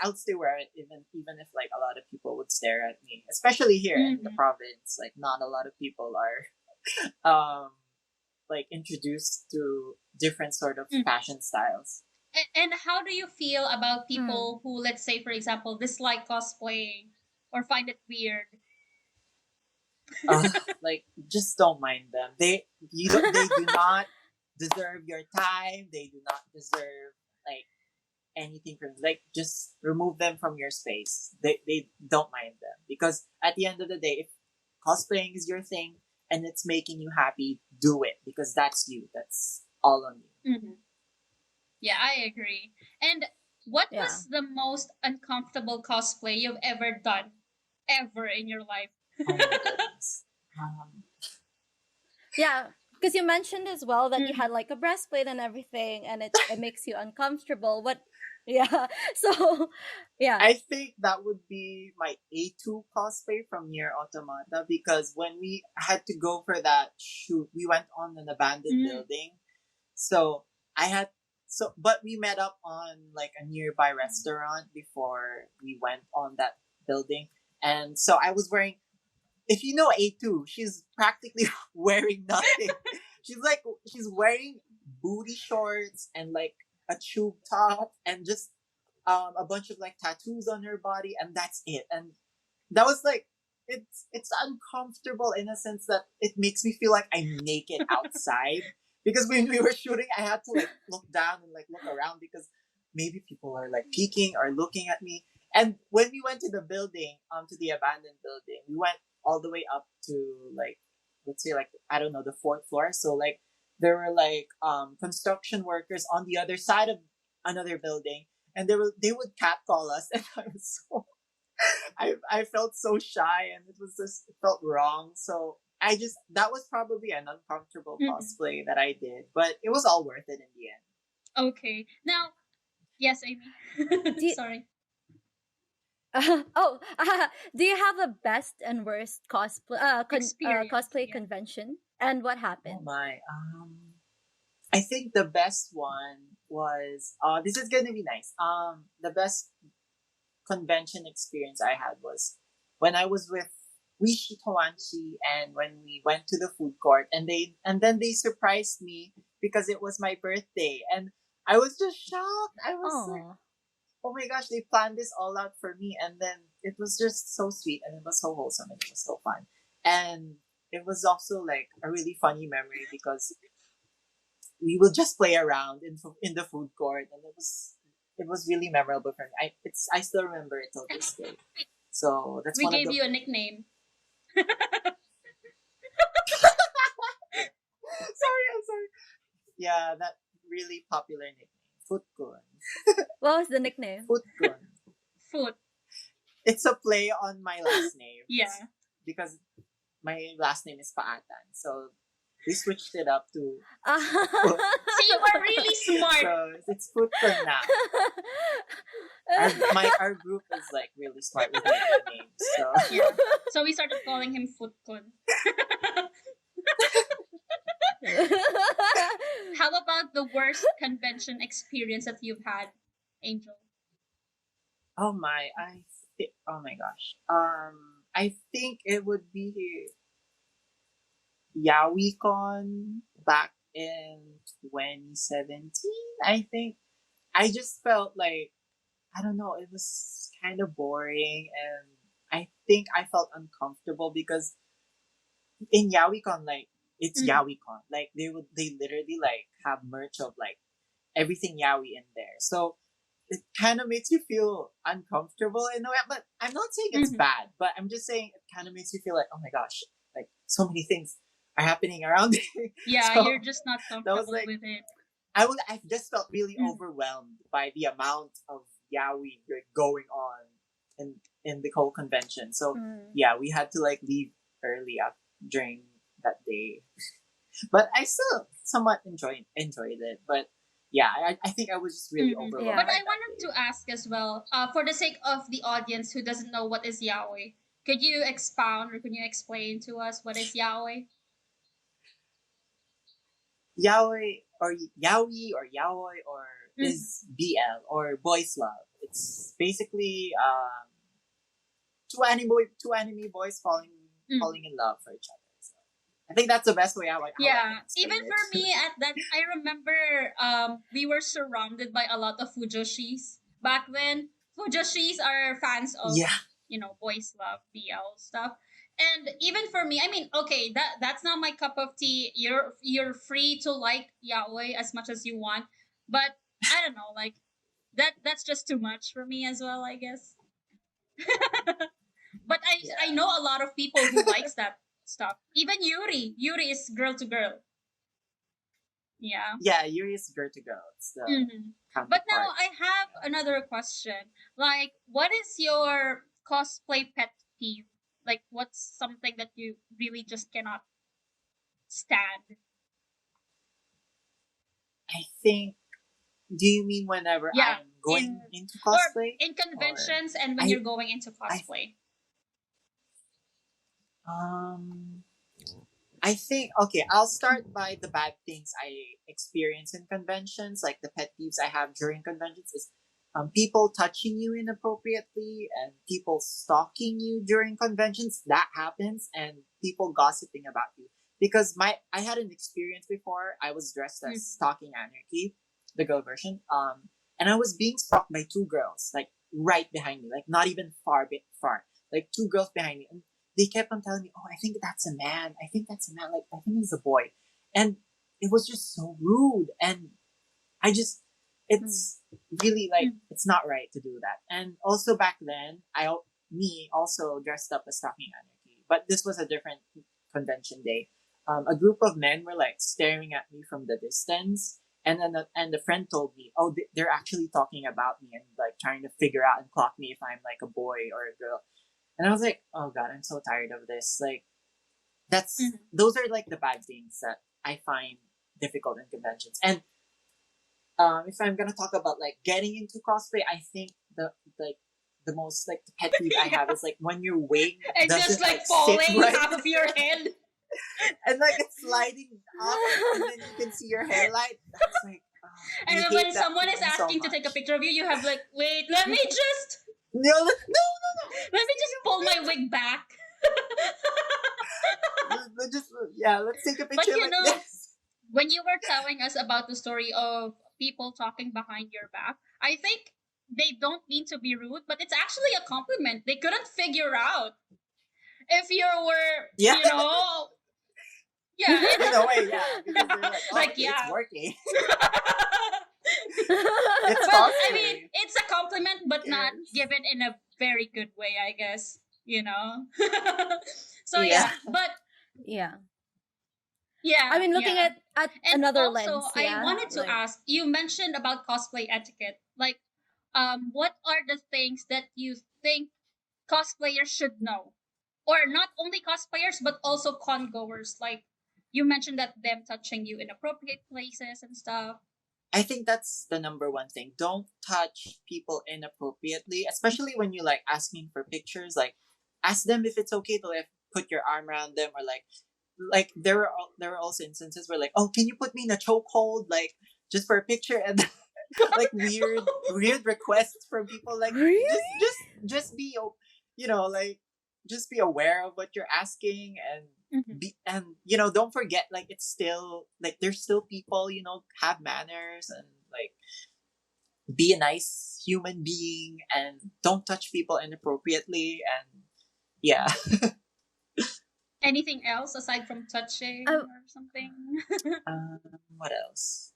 Speaker 2: I'll still wear it even if like a lot of people would stare at me, especially here in the
Speaker 3: mhm,
Speaker 2: province. Like not a lot of people are um like introduced to different sort of
Speaker 3: mm.
Speaker 2: fashion styles.
Speaker 3: And how do you feel about
Speaker 1: Mm.
Speaker 3: people who, let's say, for example, dislike cosplaying or find it weird?
Speaker 2: Like just don't mind them. They do not deserve your time. They do not deserve like anything from like just remove them from your space. They don't mind them because at the end of the day, if cosplaying is your thing and it's making you happy, do it because that's you. That's all on you.
Speaker 3: Mhm. Yeah, I agree. And what
Speaker 1: Yeah.
Speaker 3: was the most uncomfortable cosplay you've ever done, ever in your life?
Speaker 2: Oh my goodness. Um,
Speaker 1: Yeah, because you mentioned as well that you had
Speaker 3: Mhm.
Speaker 1: like a breastplate and everything, and it makes you uncomfortable. What? Yeah. So, yeah.
Speaker 2: I think that would be my A2 cosplay from Nier Automata because when we had to go for that shoot, we went on an abandoned
Speaker 3: Mm.
Speaker 2: building. So I had but we met up on like a nearby restaurant before we went on that building. And so I was wearing, if you know A2, she's practically wearing nothing. She's wearing booty shorts and like a tube top and just a bunch of like tattoos on her body and that's it. And that was like it's uncomfortable in a sense that it makes me feel like I'm naked outside because when we were shooting I had to like look down and like look around because maybe people are like peeking or looking at me. And when we went to the building, to the abandoned building, we went all the way up to like, let's say like, I don't know, the fourth floor. So like there were like construction workers on the other side of another building and they would catcall us and I was so I felt so shy and it was just it felt wrong. So I just that was probably an uncomfortable
Speaker 3: Mhm.
Speaker 2: cosplay that I did, but it was all worth it in the end.
Speaker 3: Okay. Now, yes, Amy.
Speaker 1: Do you,
Speaker 3: Sorry.
Speaker 1: oh, do you have a best and worst
Speaker 3: Experience.
Speaker 1: cosplay
Speaker 3: Yeah.
Speaker 1: convention? And what
Speaker 2: Oh
Speaker 1: happened?
Speaker 2: my. I think the best one was this is gonna be nice. The best convention experience I had was when I was with Wishi Toanchi and when we went to the food court and then they surprised me because it was my birthday and I was just shocked. I was like,
Speaker 1: Oh.
Speaker 2: oh my gosh, they planned this all out for me and then it was just so sweet and it was so wholesome and it was so fun. And it was also like a really funny memory because we will just play around in the food court and it was really memorable for me. I still remember it till this day. So that's
Speaker 3: We
Speaker 2: one of
Speaker 3: gave
Speaker 2: the
Speaker 3: you a nickname.
Speaker 2: sorry, I'm sorry. Yeah, that really popular nickname. Futkun.
Speaker 1: What was the nickname?
Speaker 2: Futkun.
Speaker 3: Food.
Speaker 2: It's a play on my last name. It's
Speaker 3: Yeah.
Speaker 2: because my last name is Paatan. So we switched it up to Fut.
Speaker 3: See, you are really smart.
Speaker 2: So it's Futkun now. Our group is like really smart with nicknames. So
Speaker 3: Yeah. So we started calling him Futkun. How about the worst convention experience that you've had, Angel?
Speaker 2: oh my, oh my gosh. I think it would be YahwehCon back in 2017. I think I just felt like I don't know, it was kind of boring and I think I felt uncomfortable because in YahwehCon like it's
Speaker 3: Mm.
Speaker 2: YahwehCon. Like they literally like have merch of like everything Yaoi in there. So it kind of makes you feel uncomfortable in a way. But I'm not saying it's
Speaker 3: Hmm.
Speaker 2: bad, but I'm just saying it kind of makes you feel like, oh my gosh, like so many things are happening around me.
Speaker 3: Yeah, you're
Speaker 2: So
Speaker 3: just not
Speaker 2: that was
Speaker 3: comfortable
Speaker 2: like
Speaker 3: with it.
Speaker 2: I just felt really
Speaker 3: Mm.
Speaker 2: overwhelmed by the amount of yaoi like, going on in the whole convention. So
Speaker 1: Mm.
Speaker 2: yeah, we had to like leave early up during that day. But I somewhat enjoyed it, but yeah, I think I was just really overwhelmed
Speaker 3: But
Speaker 1: Yeah.
Speaker 2: by
Speaker 3: I
Speaker 2: that
Speaker 3: wanted
Speaker 2: day.
Speaker 3: to ask as well, for the sake of the audience who doesn't know what is Yahweh, could you expound or can you explain to us what is Yahweh?
Speaker 2: Yahweh or
Speaker 3: Mm-hmm.
Speaker 2: is BL or boys love. It's basically two anime boys falling in love for each other. So I think that's the best way how I can
Speaker 3: Yeah, even
Speaker 2: explain it.
Speaker 3: for me at that, I remember we were surrounded by a lot of fujoshis back then. Fujoshis are fans of,
Speaker 2: Yeah,
Speaker 3: boys love BL stuff. And even for me, I mean, okay, that's not my cup of tea. You're free to like Yahweh as much as you want, but I don't know, like that's just too much for me as well, I guess. But I
Speaker 2: yeah,
Speaker 3: know a lot of people who likes that stuff. Even Yuri. Yuri is girl to girl. Yeah.
Speaker 2: yeah. Yuri is girl to girl. It's the
Speaker 3: But now
Speaker 2: counterpart.
Speaker 3: I have another question. Like, what is your cosplay pet peeve? Like, what's something that you really just cannot stand?
Speaker 2: I think. Do you mean whenever
Speaker 3: Yeah,
Speaker 2: I'm
Speaker 3: in
Speaker 2: going into
Speaker 3: or
Speaker 2: cosplay,
Speaker 3: in
Speaker 2: or
Speaker 3: conventions and when
Speaker 2: I
Speaker 3: you're going into
Speaker 2: I
Speaker 3: cosplay.
Speaker 2: um I think okay, I'll start by the bad things I experience in conventions, like the pet peeves I have during conventions is people touching you inappropriately and people stalking you during conventions. That happens, and people gossiping about you. Because I had an experience before. I was dressed as
Speaker 3: Mm-hmm.
Speaker 2: Stalking Anarchy, the girl version, and I was being stalked by two girls, like right behind me, like not even far, like two girls behind me, and they kept on telling me, "Oh, I think that's a man. I think that's a man. Like, I think he's a boy," and it was just so rude. And I just,
Speaker 1: Mm.
Speaker 2: it's really like
Speaker 3: Mm-hmm.
Speaker 2: it's not right to do that. And also back then, me also dressed up as Stalking Anarchy, but this was a different convention day. A group of men were like staring at me from the distance. And the friend told me, oh, they're actually talking about me and like trying to figure out and clock me if I'm like a boy or a girl. And I was like, oh god, I'm so tired of this. Like those are like the bad things that I find difficult in conventions. And if I'm gonna talk about like getting into cosplay, I think like the most like the pet peeve I
Speaker 3: Yeah.
Speaker 2: have is like when your wig
Speaker 3: And just
Speaker 2: doesn't
Speaker 3: like
Speaker 2: like sit
Speaker 3: falling
Speaker 2: right
Speaker 3: half of your head.
Speaker 2: and like it's sliding up and then you can see your hairline. That's like
Speaker 3: And
Speaker 2: I
Speaker 3: then
Speaker 2: hate
Speaker 3: when
Speaker 2: that
Speaker 3: someone is
Speaker 2: feeling so
Speaker 3: asking to take a
Speaker 2: much.
Speaker 3: picture of you, you have like, wait, let me just
Speaker 2: No, no, no, no.
Speaker 3: let
Speaker 2: Let's
Speaker 3: me
Speaker 2: take
Speaker 3: just
Speaker 2: a
Speaker 3: pull my
Speaker 2: picture.
Speaker 3: wig back.
Speaker 2: Let's just yeah, let's take a
Speaker 3: But
Speaker 2: picture like this.
Speaker 3: when you were telling us about the story of people talking behind your back, I think they don't mean to be rude, but it's actually a compliment. They couldn't figure out if you were,
Speaker 2: Yeah,
Speaker 3: yeah,
Speaker 2: in a way, yeah, because they're like, oh,
Speaker 3: like
Speaker 2: okay, it's
Speaker 3: yeah.
Speaker 2: working. It's
Speaker 3: Well, I mean,
Speaker 2: cosplay.
Speaker 3: it's a compliment,
Speaker 2: Who
Speaker 3: but not
Speaker 2: cares?
Speaker 3: given in a very good way, I guess. So
Speaker 2: Yeah.
Speaker 3: yeah, but
Speaker 1: Yeah. I
Speaker 3: yeah,
Speaker 1: mean, looking
Speaker 3: yeah.
Speaker 1: at
Speaker 3: And
Speaker 1: another
Speaker 3: also,
Speaker 1: lens,
Speaker 3: I
Speaker 1: yeah.
Speaker 3: wanted to
Speaker 1: Like,
Speaker 3: ask. You mentioned about cosplay etiquette. Like, what are the things that you think cosplayers should know, or not only cosplayers but also con goers? Like, you mentioned that them touching you in appropriate places and stuff.
Speaker 2: I think that's the number one thing. Don't touch people inappropriately, especially when you're like asking for pictures. Like, ask them if it's okay to like put your arm around them, or like there were also instances where like, oh, can you put me in a chokehold, like just for a picture, and like weird requests from people. Like
Speaker 1: really?
Speaker 2: just be like just be aware of what you're asking, and
Speaker 3: Mhm.
Speaker 2: don't forget, like it's still like there's still people, have manners, and like be a nice human being and don't touch people inappropriately. And yeah.
Speaker 3: Anything else aside from touching
Speaker 1: Um,
Speaker 3: or something?
Speaker 2: um, what else?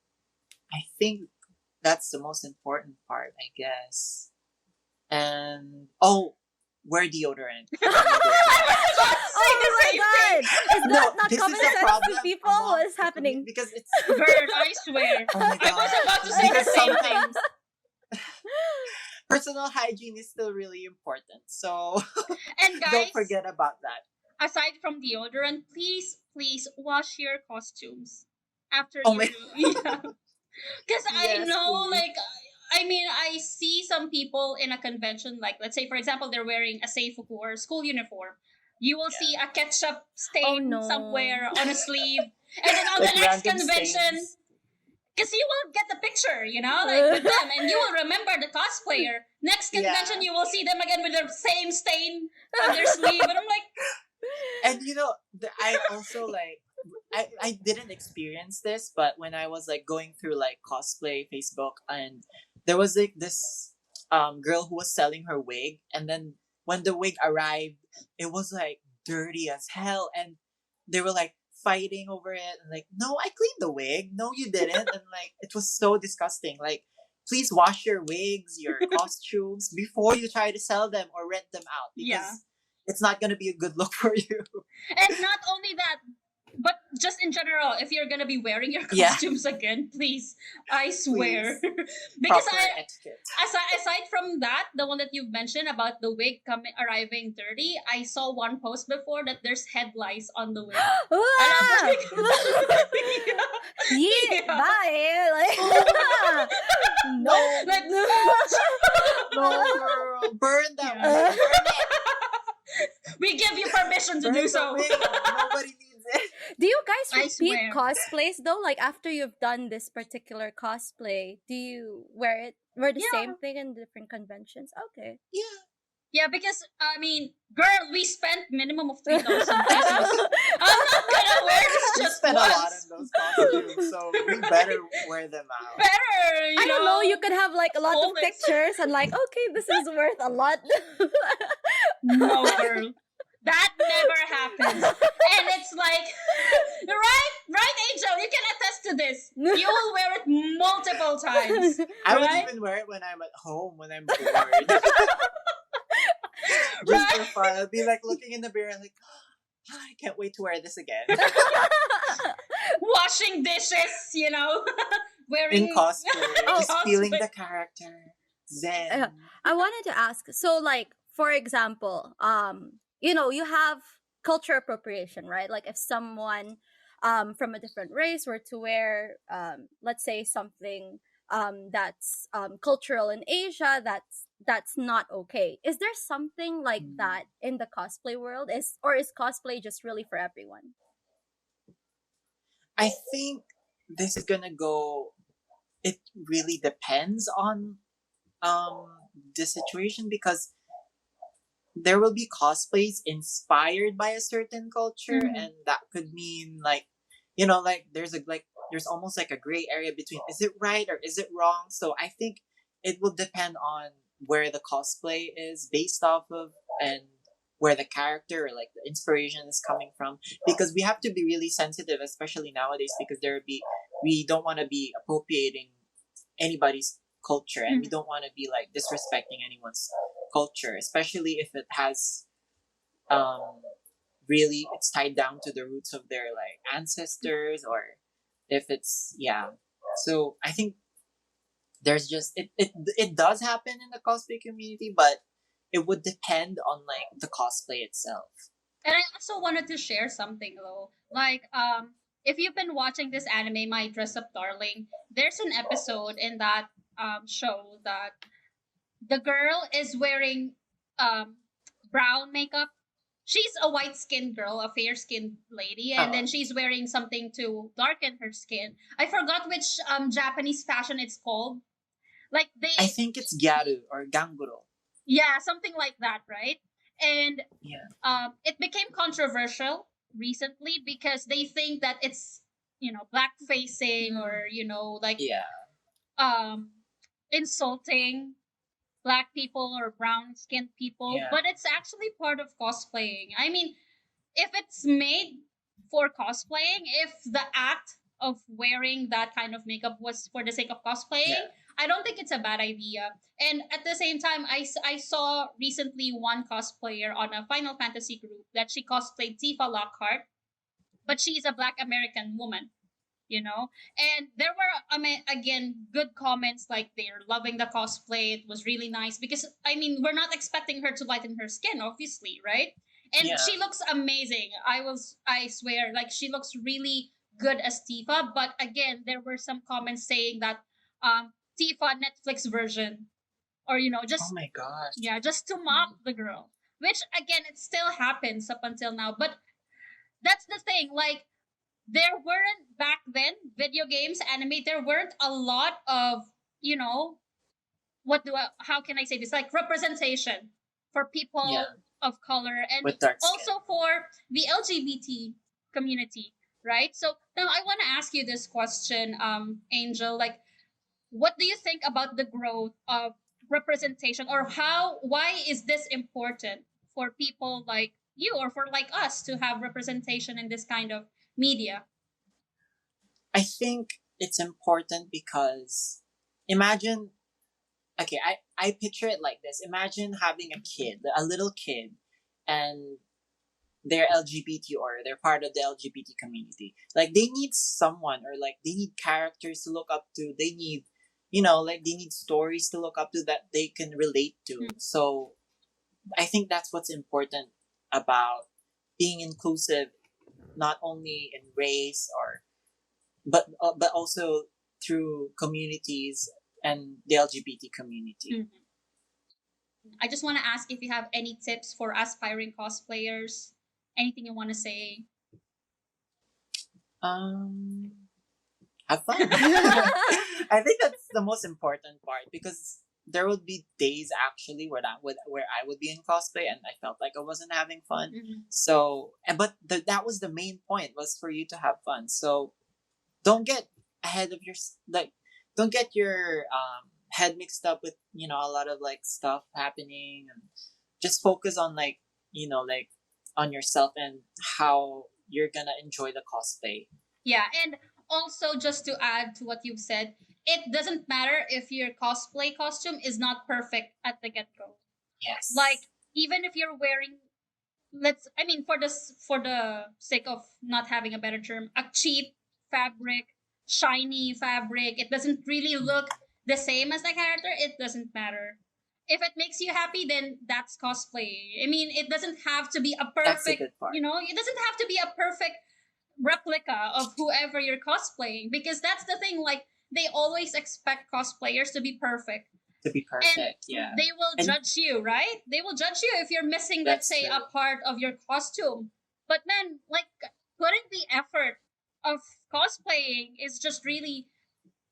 Speaker 2: I think that's the most important part, I guess. And oh, wear deodorant when you go to
Speaker 3: I was
Speaker 2: convention.
Speaker 3: about to say the
Speaker 1: oh my
Speaker 3: same thing.
Speaker 1: god! Is that
Speaker 2: No,
Speaker 1: not
Speaker 2: this
Speaker 1: common
Speaker 2: is a
Speaker 1: sense to
Speaker 2: problem
Speaker 1: people?
Speaker 2: among
Speaker 1: What is
Speaker 2: the community
Speaker 1: happening?
Speaker 2: because it's
Speaker 3: Girl, I swear.
Speaker 2: oh my
Speaker 3: I was
Speaker 2: god,
Speaker 3: about to say the
Speaker 2: because
Speaker 3: same thing.
Speaker 2: sometimes personal hygiene is still really important. So
Speaker 3: And
Speaker 2: don't
Speaker 3: guys,
Speaker 2: forget about that.
Speaker 3: aside from deodorant, please, please wash your costumes. after
Speaker 2: Oh
Speaker 3: you
Speaker 2: my.
Speaker 3: do. Yeah. Because I
Speaker 2: Yes,
Speaker 3: know,
Speaker 2: please.
Speaker 3: like, I mean, I see some people in a convention, like, let's say, for example, they're wearing a seifuku or school uniform. You will see
Speaker 2: Yeah.
Speaker 3: a ketchup
Speaker 1: Oh
Speaker 3: stain
Speaker 1: no.
Speaker 3: somewhere on a sleeve. And then on the
Speaker 2: Like
Speaker 3: next
Speaker 2: random
Speaker 3: convention,
Speaker 2: stains.
Speaker 3: because you will get the picture, like with them, and you will remember the cosplayer. Next convention,
Speaker 2: Yeah.
Speaker 3: you will see them again with the same stain on their sleeve. And I'm like,
Speaker 2: And I also like I didn't experience this, but when I was like going through like cosplay Facebook, and there was like this girl who was selling her wig, and then when the wig arrived, it was like dirty as hell, and they were like fighting over it, and like, no, I cleaned the wig, no you didn't, and like it was so disgusting. Like, please wash your wigs, your costumes before you try to sell them or rent them out,
Speaker 3: yeah.
Speaker 2: because it's not gonna be a good look for you.
Speaker 3: And not only that, but just in general, if you're gonna be wearing your
Speaker 2: Yeah,
Speaker 3: costumes again, please, I swear,
Speaker 2: please.
Speaker 3: because
Speaker 2: Proper etiquette.
Speaker 3: aside from that, the one that you've mentioned about the wig coming arriving dirty, I saw one post before that there's head lice on the wig, and I'm
Speaker 1: Ah!
Speaker 3: like,
Speaker 1: Yeah,
Speaker 3: yeah,
Speaker 1: bye. Like,
Speaker 2: No,
Speaker 3: like,
Speaker 2: no, girl, burn that
Speaker 3: Yeah.
Speaker 2: wig, burn it,
Speaker 3: we give you permission to
Speaker 2: burn
Speaker 3: do
Speaker 2: the
Speaker 3: so.
Speaker 2: wig. Nobody needs it.
Speaker 1: do you guys
Speaker 3: I
Speaker 1: repeat
Speaker 3: swear.
Speaker 1: cosplays though? Like after you've done this particular cosplay, do you wear the
Speaker 3: Yeah.
Speaker 1: same thing in different conventions? Okay.
Speaker 2: Yeah,
Speaker 3: Yeah, because I mean, girl, we spent minimum of 3,000 pesos. I'm not gonna wear this
Speaker 2: we
Speaker 3: just
Speaker 2: spent a lot on
Speaker 3: once.
Speaker 2: those costumes, so we better wear them out.
Speaker 3: Better,
Speaker 1: I don't know. You could have like a lot of
Speaker 3: always.
Speaker 1: pictures and like, okay, this is worth a lot.
Speaker 3: No, girl. That never happens. And it's like, right, Angel, you can attest to this. You will wear it multiple times.
Speaker 2: I would
Speaker 3: Right?
Speaker 2: even wear it when I'm at home, when I'm bored. Just for fun. I'll be like looking in the mirror, like, I can't wait to wear this again.
Speaker 3: Washing dishes, wearing
Speaker 2: In cosplay, just
Speaker 3: cosplay.
Speaker 2: feeling the character. Zen.
Speaker 1: I wanted to ask. So, like, for example, you have culture appropriation, right? Like, if someone, from a different race were to wear, let's say something, that's cultural in Asia, that's not okay. Is there something like that in the cosplay world? Is cosplay just really for everyone?
Speaker 2: I think this is gonna go. It really depends on the situation, because there will be cosplays inspired by a certain culture,
Speaker 3: Mhm.
Speaker 2: and that could mean like, like there's almost like a gray area between, is it right or is it wrong. So I think it will depend on where the cosplay is based off of, and where the character or like the inspiration is coming from, because we have to be really sensitive, especially nowadays, because we don't want to be appropriating anybody's culture, and we don't want to be like disrespecting anyone's culture, especially if it has um really, it's tied down to the roots of their like ancestors, or if it's, yeah. So I think there's just it does happen in the cosplay community, but it would depend on like the cosplay itself.
Speaker 3: And I also wanted to share something though. Like, if you've been watching this anime, My Dress Up Darling, there's an episode in that show that the girl is wearing um brown makeup. She's a white skinned girl, a fair skinned lady, and
Speaker 2: Oh,
Speaker 3: then she's wearing something to darken her skin. I forgot which Japanese fashion it's called. Like
Speaker 2: I
Speaker 3: they
Speaker 2: think it's gyaru or ganguro.
Speaker 3: Yeah, something like that, right? And
Speaker 2: Yeah.
Speaker 3: it became controversial recently because they think that it's black facing, or like
Speaker 2: Yeah.
Speaker 3: um insulting black people or brown skinned people,
Speaker 2: Yeah.
Speaker 3: but it's actually part of cosplaying. I mean, if it's made for cosplaying, if the act of wearing that kind of makeup was for the sake of cosplaying,
Speaker 2: Yeah.
Speaker 3: I don't think it's a bad idea. And at the same time, I saw recently one cosplayer on a Final Fantasy group that she cosplayed Tifa Lockhart, but she's a Black American woman, and there were, I mean, again, good comments, like they're loving the cosplay. It was really nice because, I mean, we're not expecting her to lighten her skin, obviously, right? And
Speaker 2: Yeah.
Speaker 3: she looks amazing. I swear, like, she looks really good as Tifa. But again, there were some comments saying that Tifa Netflix version, or
Speaker 2: Oh
Speaker 3: just
Speaker 2: my gosh.
Speaker 3: yeah, just to mock the girl. Which again, it still happens up until now. But that's the thing. Like there weren't back then video games, anime. There weren't a lot of you know how can I say this, like representation for
Speaker 2: Yeah,
Speaker 3: people of color and
Speaker 2: with dark skin.
Speaker 3: also for the LGBT community, right? So now I want to ask you this question, Angel. Like, what do you think about the growth of representation, or why is this important for people like you or for like us to have representation in this kind of media?
Speaker 2: I think it's important because imagine, okay, I picture it like this. Imagine having a kid, a little kid, and they're LGBT or they're part of the LGBT community. Like they need someone, or like they need characters to look up to. They need, like they need stories to look up to that they can relate to.
Speaker 3: Mm.
Speaker 2: So I think that's what's important about being inclusive, not only in race or but also through communities and the LGBT community.
Speaker 3: Mhm. I just want to ask if you have any tips for aspiring cosplayers. Anything you want to say?
Speaker 2: Um, have fun. I think that's the most important part because there would be days actually where I would be in cosplay and I felt like I wasn't having fun.
Speaker 3: Mhm.
Speaker 2: So, but that was the main point, was for you to have fun. So don't get ahead of your like don't get your head mixed up with a lot of like stuff happening, and just focus on like on yourself and how you're gonna enjoy the cosplay.
Speaker 3: Yeah, and also just to add to what you've said, it doesn't matter if your cosplay costume is not perfect at the get go. Like
Speaker 2: Yes.
Speaker 3: even if you're wearing, let's I mean for the sake of not having a better term, a cheap fabric, shiny fabric, it doesn't really look the same as the character, it doesn't matter. If it makes you happy, then that's cosplay. I mean, it doesn't have to be a
Speaker 2: That's the
Speaker 3: perfect,
Speaker 2: good part.
Speaker 3: it doesn't have to be a perfect replica of whoever you're cosplaying, because that's the thing, like they always expect cosplayers to be perfect,
Speaker 2: To be
Speaker 3: and
Speaker 2: perfect, yeah.
Speaker 3: they will
Speaker 2: And
Speaker 3: judge you, right? They will judge you if you're missing, let's
Speaker 2: that's
Speaker 3: say, a
Speaker 2: true.
Speaker 3: part of your costume. But then, like, putting the effort of cosplaying is just really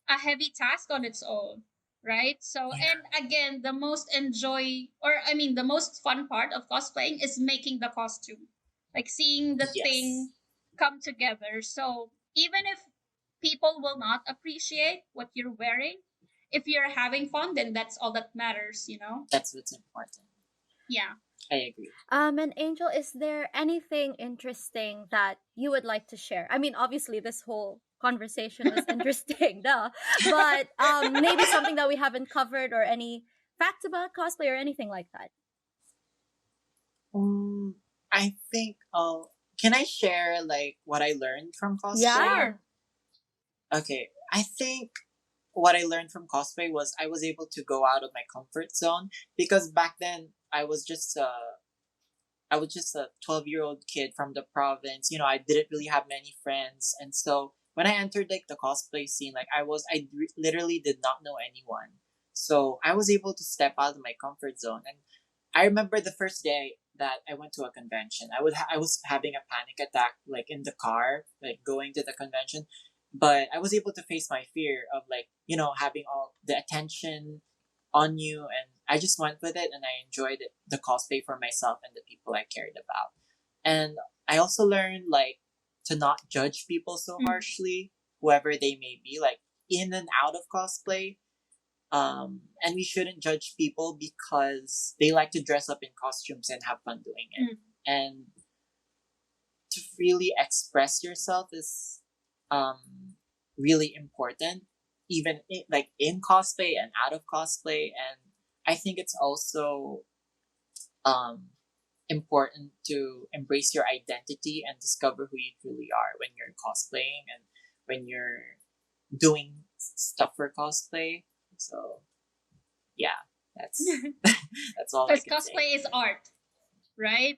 Speaker 3: a heavy task on its own, right? So,
Speaker 2: Yeah.
Speaker 3: and again, the most fun part of cosplaying is making the costume, like seeing the
Speaker 2: Yes.
Speaker 3: thing come together. So, even if people will not appreciate what you're wearing, if you're having fun, then that's all that matters, you know?
Speaker 2: That's what's important.
Speaker 3: Yeah.
Speaker 2: I agree.
Speaker 1: And Angel, is there anything interesting that you would like to share? I mean, obviously, this whole conversation was interesting, duh. But maybe something that we haven't covered, or any facts about cosplay, or anything like that.
Speaker 2: um I think can I share like what I learned from cosplay?
Speaker 1: Yeah.
Speaker 3: Sure.
Speaker 2: Okay, I think what I learned from cosplay was I was able to go out of my comfort zone, because back then I was just a 12-year-old kid from the province. I didn't really have many friends, and so when I entered like the cosplay scene, like literally did not know anyone. So I was able to step out of my comfort zone, and I remember the first day that I went to a convention. I was having a panic attack like in the car, like going to the convention, but I was able to face my fear of like having all the attention on you, and I just went with it and I enjoyed it, the cosplay for myself and the people I cared about. And I also learned like to not judge people so
Speaker 3: Mm.
Speaker 2: harshly, whoever they may be, like in and out of cosplay. And we shouldn't judge people because they like to dress up in costumes and have fun doing it.
Speaker 3: Mm.
Speaker 2: And to freely express yourself is really important, even like in cosplay and out of cosplay. And I think it's also um, important to embrace your identity and discover who you truly are when you're cosplaying and when you're doing stuff for cosplay. So yeah, that's that's all I
Speaker 3: Because
Speaker 2: can say.
Speaker 3: cosplay is art, right?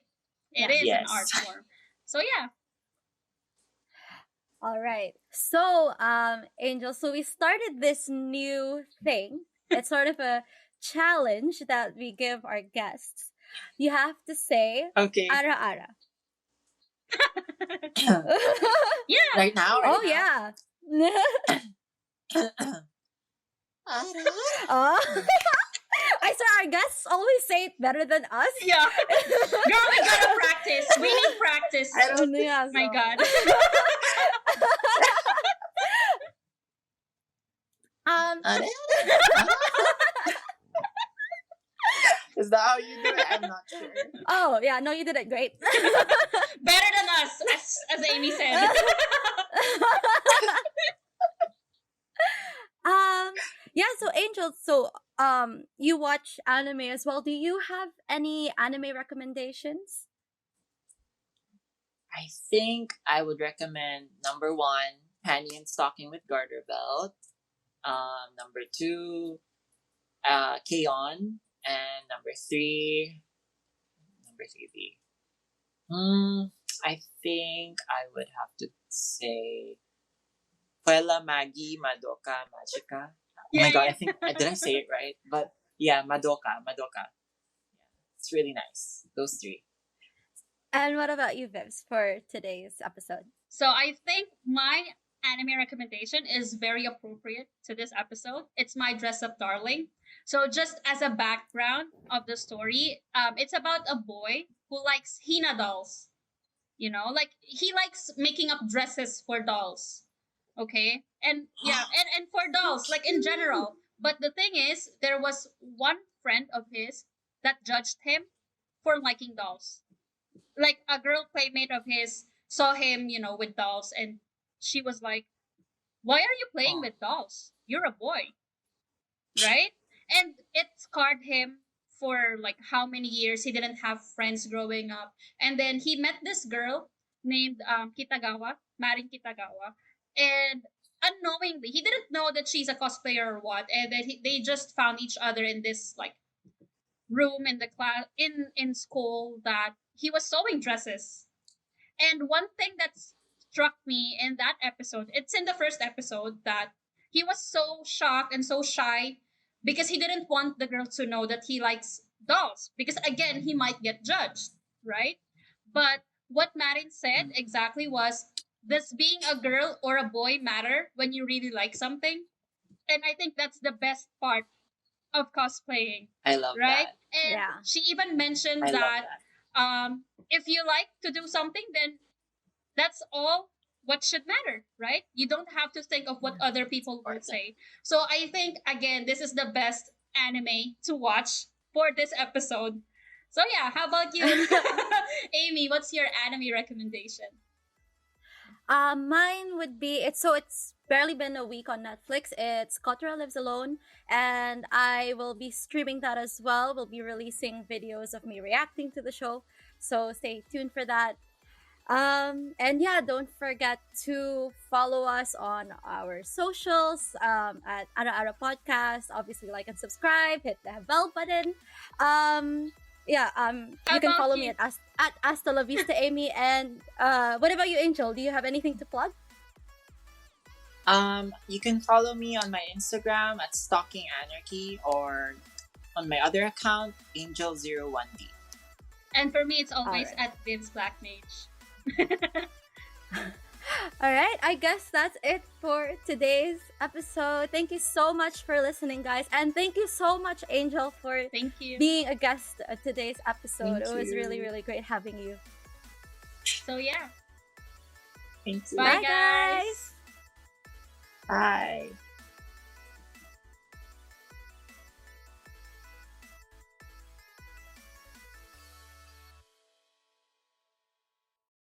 Speaker 3: It
Speaker 1: Yeah.
Speaker 3: is an
Speaker 2: Yes.
Speaker 3: art form. So yeah.
Speaker 1: All right. So, Angel, so we started this new thing. It's sort of a challenge that we give our guests. You have to say
Speaker 2: Okay.
Speaker 1: Ara Ara.
Speaker 3: Yeah.
Speaker 2: Right now, right
Speaker 1: Oh
Speaker 2: now.
Speaker 1: yeah.
Speaker 2: Ara.
Speaker 1: Oh. I swear our guests always say it better than us.
Speaker 3: Yeah. Girl, we gotta practice. We need practice.
Speaker 2: I don't think
Speaker 1: Yeah,
Speaker 3: My
Speaker 1: so.
Speaker 3: God.
Speaker 2: Ara. Is that how you do it? I'm not sure.
Speaker 1: Oh yeah, no, you did it great.
Speaker 3: Better than us, as Amy said.
Speaker 1: um yeah, so Angel, so you watch anime as well. Do you have any anime recommendations?
Speaker 2: I think I would recommend number one, Panty and Stocking with Garter Belt. Number two, K-On. And number three B. I think I would have to say Puella Magi Madoka Magica. Oh my god, I think did I say it right? But yeah, Madoka. Yeah, it's really nice. Those three.
Speaker 1: And what about you, Vivs, for today's episode?
Speaker 3: So I think my anime recommendation is very appropriate to this episode. It's my dress up darling. So just as a background of the story, it's about a boy who likes Hina dolls. You know, like he likes making up dresses for dolls. Okay, and yeah, and for
Speaker 2: So
Speaker 3: dolls, like in
Speaker 2: cute.
Speaker 3: general. But the thing is, there was one friend of his that judged him for liking dolls. Like a girl playmate of his saw him, with dolls, and she was like, "Why are you playing
Speaker 2: Oh,
Speaker 3: with dolls? You're a boy, right?" And it scarred him for like how many years he didn't have friends growing up. And then he met this girl named Kitagawa, Marin Kitagawa, and unknowingly, he didn't know that she's a cosplayer or what, and then they just found each other in this like room in the class in school that he was sewing dresses. And one thing that struck me in that episode, it's in the first episode, that he was so shocked and so shy because he didn't want the girl to know that he likes dolls because again he might get judged, right? But what Marin said
Speaker 2: mm,
Speaker 3: exactly was, does being a girl or a boy matter when you really like something? And I think that's the best part of cosplaying,
Speaker 2: I love
Speaker 3: right?
Speaker 2: that.
Speaker 3: And
Speaker 1: Yeah.
Speaker 3: she even
Speaker 2: I
Speaker 3: mentioned
Speaker 2: love
Speaker 3: that
Speaker 2: that.
Speaker 3: if you like to do something, then that's all what should matter, right? You don't have to think of what
Speaker 2: Mm,
Speaker 3: other
Speaker 2: it's
Speaker 3: people will
Speaker 2: important.
Speaker 3: say. So I think again, this is the best anime to watch for this episode. So yeah, how about you, Amy? What's your anime recommendation?
Speaker 1: Mine would be it's barely been a week on Netflix. It's Kotara Lives Alone, and I will be streaming that as well. We'll be releasing videos of me reacting to the show, so stay tuned for that. And yeah, don't forget to follow us on our socials at Ara Ara Podcast. Obviously, like and subscribe, hit the bell button. Yeah,
Speaker 3: How
Speaker 1: you can
Speaker 3: about
Speaker 1: follow me
Speaker 3: you?
Speaker 1: at Hasta La Vista Amy. And what about you, Angel? Do you have anything to plug?
Speaker 2: You can follow me on my Instagram at Stalking Anarchy or on my other account, Angel01D.
Speaker 3: And for me, it's
Speaker 1: All
Speaker 3: always
Speaker 1: right.
Speaker 3: at Viv's Black Mage.
Speaker 1: All right, I guess that's it for today's episode. Thank you so much for listening, guys. And thank you so much, Angel, for
Speaker 3: Thank you.
Speaker 1: being a guest at today's episode.
Speaker 2: Thank
Speaker 1: It was really,
Speaker 2: you.
Speaker 1: really great having you.
Speaker 3: So yeah,
Speaker 2: Thank you.
Speaker 3: bye
Speaker 1: Bye,
Speaker 3: guys.
Speaker 1: guys.
Speaker 2: Bye.